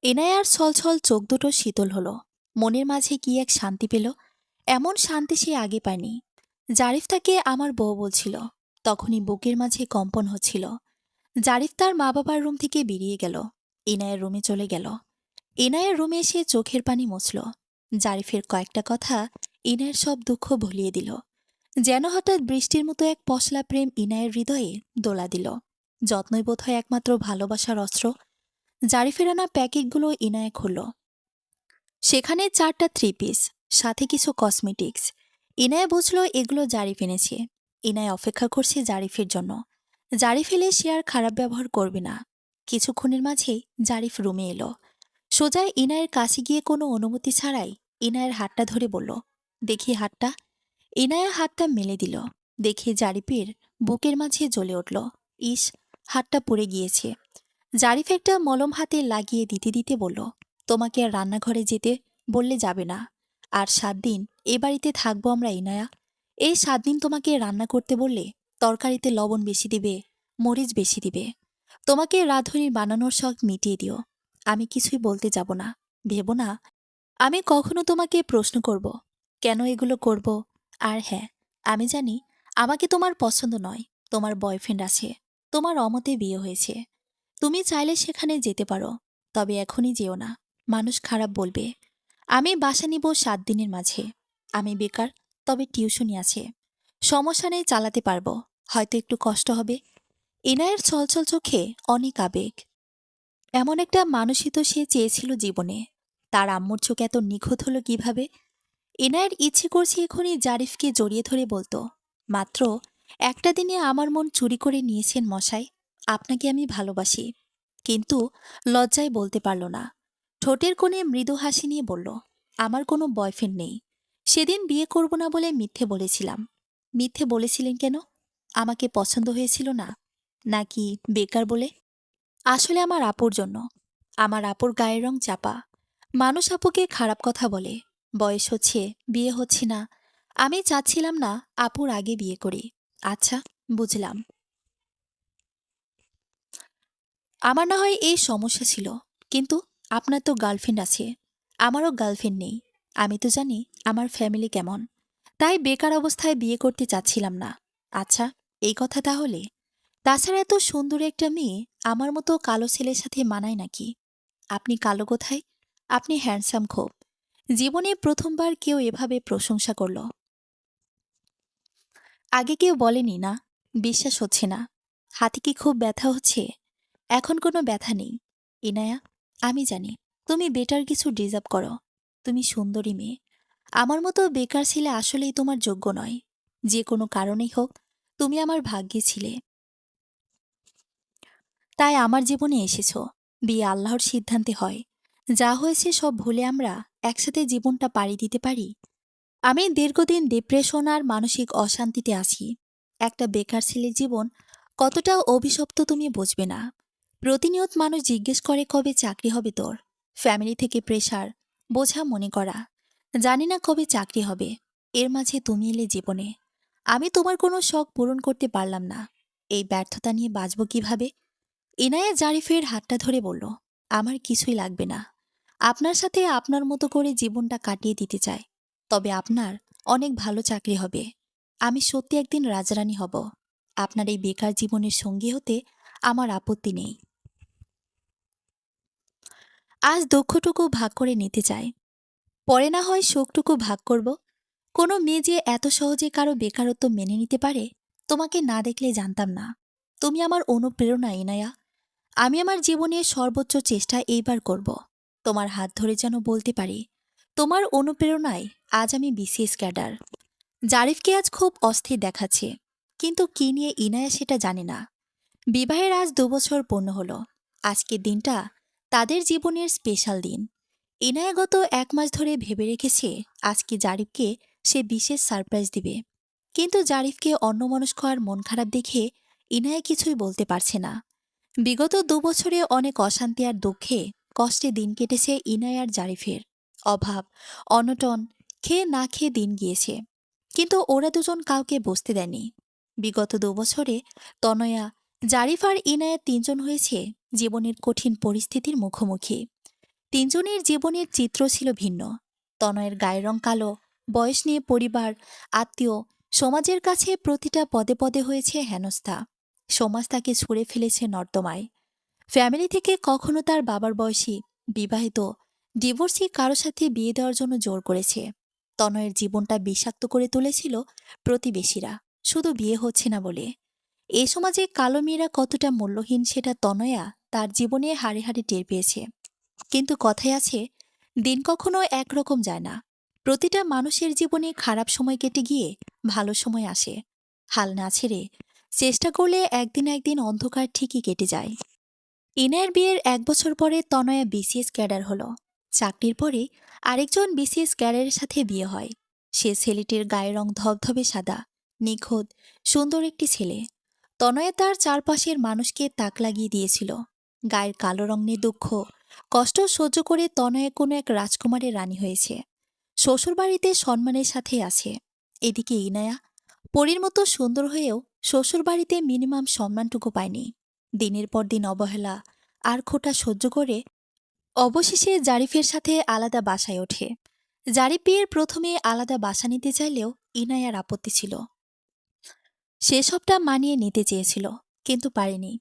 এনায়ার ছলছল চোখ দুটো শীতল হলো। মনের মাঝে কি এক শান্তি পেল। এমন শান্তি সে আগে পায়নি। জারিফ তাকে আমার বউ বলছিল, তখনই বুকের মাঝে কম্পন হচ্ছিল। জারিফ তার মা বাবার রুম থেকে বেরিয়ে গেল। এনায়ের রুমে চলে গেল। এনায়ের রুমে এসে চোখের পানি মুছল। জারিফের কয়েকটা কথা ইনায়ের সব দুঃখ ভুলিয়ে দিল। যেন হঠাৎ বৃষ্টির মতো এক পশলা প্রেম ইনায়ের হৃদয়ে দোলা দিল। যত্নই বোধহয় একমাত্র ভালোবাসার অস্ত্র। জারিফের আনা প্যাকেটগুলো ইনায়ে খুলল। সেখানে 4টা 3 পিস, সাথে কিছু কসমেটিক্স। ইনায়া বুঝল এগুলো জারিফ এনেছে। ইনায়া অপেক্ষা করছে জারিফের জন্য। জারিফ এলে সে আর খারাপ ব্যবহার করবে না। কিছুক্ষণের মাঝেই জারিফ রুমে এলো। সোজা ইনায়ের কাছে গিয়ে কোনো অনুমতি ছাড়াই ইনায়ের হাতটা ধরে বলল, দেখি হাতটা। ইনায়া হাতটা মেলে দিল। দেখে জারিফের বুকের মাঝে জ্বলে উঠল। ইস, হাতটা পুড়ে গিয়েছে। জারিফ একটা মলম হাতে লাগিয়ে দিতে দিতে বলল, তোমাকে আর রান্নাঘরে যেতে বললে যাবে না। আর 7 দিন এ বাড়িতে থাকবো আমরা ইনায়া। এই 7 দিন তোমাকে রান্না করতে বললে তরকারিতে লবণ বেশি দিবে, মরিচ বেশি দিবে। তোমাকে রাঁধুনি বানানোর শখ মিটিয়ে দিও। আমি কিছুই বলতে যাব না। ভেবো না আমি কখনো তোমাকে প্রশ্ন করব, কেন এগুলো করব। আর হ্যাঁ, আমি জানি আমাকে তোমার পছন্দ নয়। তোমার বয়ফ্রেন্ড আছে, তোমার অমতে বিয়ে হয়েছে। তুমি চাইলে সেখানে যেতে পারো, তবে এখনই যেও না। মানুষ খারাপ বলবে। আমি বাসা নিব 7 দিনের মাঝে। আমি বেকার, তবে টিউশনি আছে। সমস্যা নেই, চালাতে পারবো। হয়তো একটু কষ্ট হবে। এনায়ের ছলছল চোখে অনেক আবেগ। এমন একটা মানুষই তো সে চেয়েছিল জীবনে। তার আম্মুর চোখ এত নিখুঁত হলো কিভাবে। এনায়ের ইচ্ছে করছে এখনই জারিফকে জড়িয়ে ধরে বলতো, মাত্র একটা দিনে আমার মন চুরি করে নিয়েছেন মশাই। আপনাকে আমি ভালোবাসি। কিন্তু লজ্জায় বলতে পারল না। ঠোঁটের কোণে মৃদু হাসি নিয়ে বলল, আমার কোনো বয়ফ্রেন্ড নেই। সেদিন বিয়ে করব না বলে মিথ্যে বলেছিলাম। মিথ্যে বলেছিলেন কেন? আমাকে পছন্দ হয়েছিল না, নাকি বেকার বলে? আসলে আমার আপুর জন্য। আমার আপুর গায়ের রং চাপা। মানুষ আপুকে খারাপ কথা বলে। বয়স হচ্ছে, বিয়ে হচ্ছে না। আমি চাচ্ছিলাম না আপুর আগে বিয়ে করি। আচ্ছা, বুঝলাম। আমার না হয় এই সমস্যা ছিল, কিন্তু আপনার তো গার্লফ্রেন্ড আছে। আমারও গার্লফ্রেন্ড নেই। আমি তো জানি আমার ফ্যামিলি কেমন। তাই বেকার অবস্থায় বিয়ে করতে চাচ্ছিলাম না। আচ্ছা, এই কথা তাহলে। তাছাড়া এত সুন্দর একটা মেয়ে আমার মতো কালো ছেলের সাথে মানায় নাকি? আপনি কালো কোথায়? আপনি হ্যান্ডসাম খুব। জীবনে প্রথমবার কেউ এভাবে প্রশংসা করল। আগে কেউ বলেনি না? বিশ্বাস হচ্ছে না। হাতে কি খুব ব্যথা হচ্ছে? এখন কোনো ব্যথা নেই। ইনায়া, আমি জানি তুমি বেটার কিছু ডিজার্ভ করো। তুমি সুন্দরী মেয়ে। আমার মতো বেকার ছেলে আসলেই তোমার যোগ্য নয়। যে কোনো কারণেই হোক, তুমি আমার ভাগ্যে ছিলে। তাই আমার জীবনে এসেছ। বিয়ে আল্লাহর সিদ্ধান্তে হয়। যা হয়েছে সব ভুলে আমরা একসাথে জীবনটা পাড়ি দিতে পারি। আমি দীর্ঘদিন ডিপ্রেশন আর মানসিক অশান্তিতে আছি। একটা বেকার ছেলের জীবন কতটা অভিশপ্ত তুমি বুঝবে না। প্রতিনিয়ত মানুষ জিজ্ঞেস করে কবে চাকরি হবে তোর। ফ্যামিলি থেকে প্রেশার, বোঝা মনে করা। জানি না কবে চাকরি হবে। এর মাঝে তুমি এলে জীবনে। আমি তোমার কোনো শখ পূরণ করতে পারলাম না। এই ব্যর্থতা নিয়ে বাঁচব কিভাবে? ইনায়া জারিফের হাতটা ধরে বলল, আমার কিছুই লাগবে না। আপনার সাথে আপনার মতো করে জীবনটা কাটিয়ে দিতে চাই। তবে আপনার অনেক ভালো চাকরি হবে। আমি সত্যি একদিন রাজরানী হব। আপনার এই বেকার জীবনের সঙ্গী হতে আমার আপত্তি নেই। আজ দুঃখটুকু ভাগ করে নিতে চাই, পরে না হয় সুখটুকু ভাগ করব। কোনো মেয়ে যে এত সহজে কারো বেকারত্ব মেনে নিতে পারে, তোমাকে না দেখলে জানতাম না। তুমি আমার অনুপ্রেরণা ইনায়া। আমি আমার জীবনের সর্বোচ্চ চেষ্টা এইবার করব। তোমার হাত ধরে যেন বলতে পারি, তোমার অনুপ্রেরণায় আজ আমি বিসিএস ক্যাডার। জারিফকে আজ খুব অস্থির দেখাচ্ছে, কিন্তু কি নিয়ে ইনায়া সেটা জানে না। বিবাহের আজ ২ বছর পূর্ণ হলো। আজকের দিনটা তাদের জীবনের স্পেশাল দিন। ইনায়া গত ১ মাস ধরে ভেবে রেখেছে আজকে জারিফকে সে বিশেষ সারপ্রাইজ দিবে। কিন্তু জারিফকে অন্যমনস্ক আর মন খারাপ দেখে ইনায়া কিছুই বলতে পারছে না। বিগত ২ বছরে অনেক অশান্তি আর দুঃখে কষ্টে দিন কেটেছে ইনায়া আর জারিফের। অভাব, অনটন, খেয়ে না খেয়ে দিন গিয়েছে। কিন্তু ওরা দুজন কাউকে বসতে দেয়নি। বিগত ২ বছরে তনয়া, জারিফ আর ইনায়া তিনজন হয়েছে জীবনের কঠিন পরিস্থিতির মুখোমুখি। তিনজনের জীবনের চিত্র ছিল ভিন্ন। তনয়ের গায়ের রং কালো, বয়স নিয়ে পরিবার, আত্মীয়, সমাজের কাছে প্রতিটা পদে পদে হয়েছে হেনস্থা। সমাজ তাকে ছুঁড়ে ফেলেছে নর্দমায়। ফ্যামিলি থেকে কখনো তার বাবার বয়সী, বিবাহিত, ডিভোর্সি কারো সাথে বিয়ে দেওয়ার জন্য জোর করেছে। তনয়ের জীবনটা বিষাক্ত করে তুলেছিল প্রতিবেশীরা, শুধু বিয়ে হচ্ছে না বলে। এ সমাজে কালো মেয়েরা কতটা মূল্যহীন সেটা তনয়া তার জীবনে হাড়ে হাড়ে টের পেয়েছে। কিন্তু কথায় আছে, দিন কখনো একরকম যায় না। প্রতিটা মানুষের জীবনে খারাপ সময় কেটে গিয়ে ভালো সময় আসে। হাল না ছেড়ে চেষ্টা করলে একদিন একদিন অন্ধকার ঠিকই কেটে যায়। ইনায়ের বিয়ের ১ বছর পরে তনয়া বিসিএস ক্যাডার হলো। চাকরির পরে আরেকজন বিসিএস ক্যাডারের সাথে বিয়ে হয়। সে ছেলেটির গায়ের রং ধবধবে সাদা, নিখুঁত, সুন্দর একটি ছেলে। তনয়া তার চারপাশের মানুষকে তাক লাগিয়ে দিয়েছিল। গায়ের কালো রং নিয়ে দুঃখ, কষ্ট সহ্য করে তনয়া কোনো এক রাজকুমারের রানী হয়েছে। শ্বশুরবাড়িতে সম্মানের সাথে আছে। এদিকে ইনায়া পরীর মতো সুন্দর হয়েও শ্বশুরবাড়িতে মিনিমাম সম্মানটুকু পায়নি। দিনের পর দিন অবহেলা আর খোঁটা সহ্য করে অবশেষে জারিফের সাথে আলাদা বাসায় ওঠে। জারিফ বিয়ের প্রথমে আলাদা বাসা নিতে চাইলেও ইনায়ার আপত্তি ছিল। সে সবটা মানিয়ে নিতে চেয়েছিল, কিন্তু পারেনি।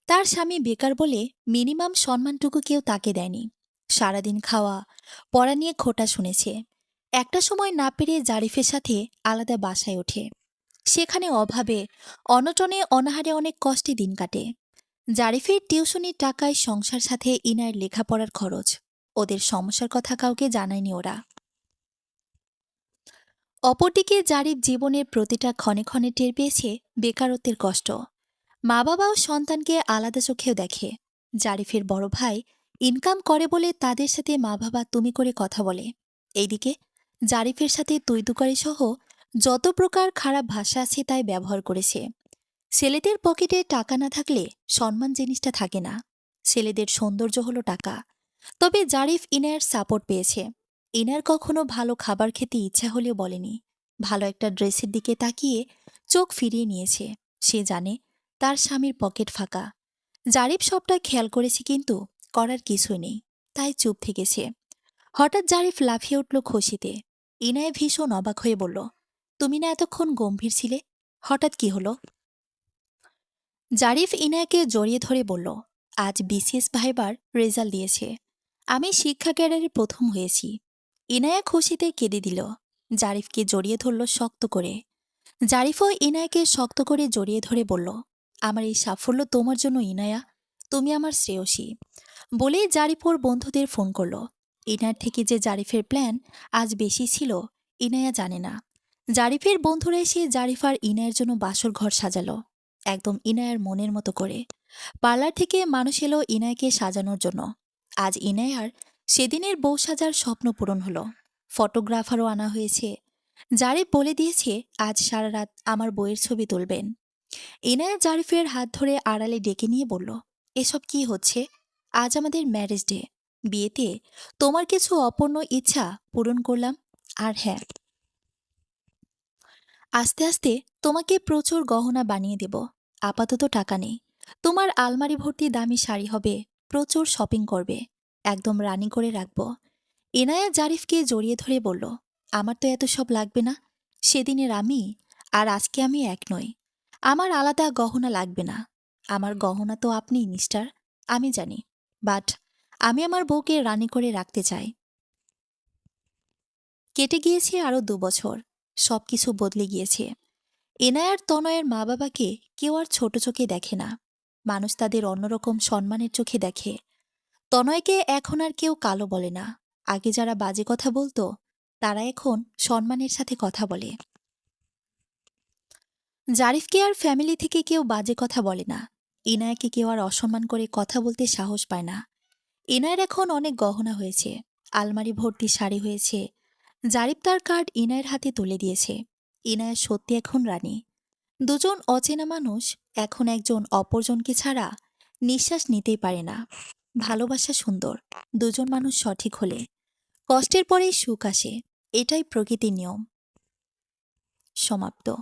তার স্বামী বেকার বলে মিনিমাম সম্মানটুকু কেউ তাকে দেয়নি। সারাদিন খাওয়া পড়া নিয়ে খোঁটা শুনেছে। একটা সময় না পেরে জারিফের সাথে আলাদা বাসায় ওঠে। সেখানে অভাবে, অনটনে, অনাহারে অনেক কষ্টে দিন কাটে। জারিফের টিউশনির টাকায় সংসার, সাথে ইনার লেখাপড়ার খরচ। ওদের সমস্যার কথা কাউকে জানায়নি ওরা। অপরদিকে জারিফ জীবনের প্রতিটা ক্ষণে ক্ষণে টের পেয়েছে বেকারত্বের কষ্ট। মা বাবাও সন্তানকে আলাদা চোখেও দেখে। জারিফের বড় ভাই ইনকাম করে বলে তাদের সাথে মা বাবা তুমি করে কথা বলে। এইদিকে জারিফের সাথে তুই তুকারি সহ যত প্রকার খারাপ ভাষা আছে তাই ব্যবহার করেছে। ছেলেদের পকেটে টাকা না থাকলে সম্মান জিনিসটা থাকে না। ছেলেদের সৌন্দর্য হলো টাকা। তবে জারিফ ইনার সাপোর্ট পেয়েছে। ইনার কখনো ভালো খাবার খেতে ইচ্ছা হলেও বলেনি। ভালো একটা ড্রেসের দিকে তাকিয়ে চোখ ফিরিয়ে নিয়েছে। সে জানে তার স্বামীর পকেট ফাঁকা। জারিফ সবটা খেয়াল করেছে, কিন্তু করার কিছুই নেই, তাই চুপ থেকেছে। হঠাৎ জারিফ লাফিয়ে উঠল খুশিতে। ইনায় ভীষণ অবাক হয়ে বলল, তুমি না এতক্ষণ গম্ভীর ছিলে, হঠাৎ কি হলো? জারিফ ইনায়াকে জড়িয়ে ধরে বলল, আজ বিসিএস ভাইবার রেজাল্ট দিয়েছে। আমি শিক্ষা ক্যাডারে প্রথম হয়েছি। ইনায়া খুশিতে কেঁদে দিল। জারিফকে জড়িয়ে ধরল শক্ত করে। জারিফও ইনায়াকে শক্ত করে জড়িয়ে ধরে বলল, আমার এই সাফল্য তোমার জন্য ইনায়া, তুমি আমার শ্রেয়সী। বলেই জারিফ ওর বন্ধুদের ফোন করল। ইনায়ার থেকে যে জারিফের প্ল্যান আজ বেশি ছিল ইনায়া জানে না। জারিফের বন্ধুরা এসে জারিফ আর ইনায়ের জন্য বাসর ঘর সাজালো, একদম ইনায়ার মনের মতো করে। পার্লার থেকে মানুষ এলো ইনায়কে সাজানোর জন্য। আজ ইনায়ার সেদিনের বউ সাজার স্বপ্ন পূরণ হলো। ফটোগ্রাফারও আনা হয়েছে। জারিফ বলে দিয়েছে আজ সারা রাত আমার বইয়ের ছবি তুলবেন। ইনায়া জারিফের হাত ধরে আড়ালে ডেকে নিয়ে বলল, এসব কি হচ্ছে? আজ আমাদের ম্যারেজ ডে। বিয়েতে তোমার কিছু অপূর্ণ ইচ্ছা পূরণ করলাম। আর হ্যাঁ, আস্তে আস্তে তোমাকে প্রচুর গহনা বানিয়ে দেব। আপাতত টাকা নেই। তোমার আলমারি ভর্তি দামি শাড়ি হবে, প্রচুর শপিং করবে, একদম রানি করে রাখব। ইনায়া জারিফকে জড়িয়ে ধরে বলল, আমার তো এত সব লাগবে না। সেদিনের আমি আর আজকে আমি এক নই। আমার আলাদা গহনা লাগবে না। আমার গহনা তো আপনি মিস্টার, আমি জানি। বাট আমি আমার বউকে রানি করে রাখতে চাই। কেটে গিয়েছে আরো ২ বছর। সবকিছু বদলে গিয়েছে। এনায়া আর তনয়ের মা বাবাকে কেউ আর ছোট চোখে দেখে না। মানুষ তাদের অন্যরকম সম্মানের চোখে দেখে। তনয়কে এখন আর কেউ কালো বলে না। আগে যারা বাজে কথা বলতো তারা এখন সম্মানের সাথে কথা বলে। জারিফকে আর ফ্যামিলি থেকে কেউ বাজে কথা বলে না। ইনায়াকে কেউ আর অসম্মান করে কথা বলতে সাহস পায় না। ইনায়ের এখন অনেক গহনা হয়েছে, আলমারি ভর্তি শাড়ি হয়েছে। জারিফ তার কার্ড ইনায়ের হাতে তুলে দিয়েছে। ইনায়া সত্যি এখন রানী। দুজন অচেনা মানুষ এখন একজন অপরজনকে ছাড়া নিঃশ্বাস নিতেই পারে না। ভালোবাসা সুন্দর, দুজন মানুষ সঠিক হলে। কষ্টের পরেই সুখ আসে, এটাই প্রকৃতির নিয়ম। সমাপ্ত।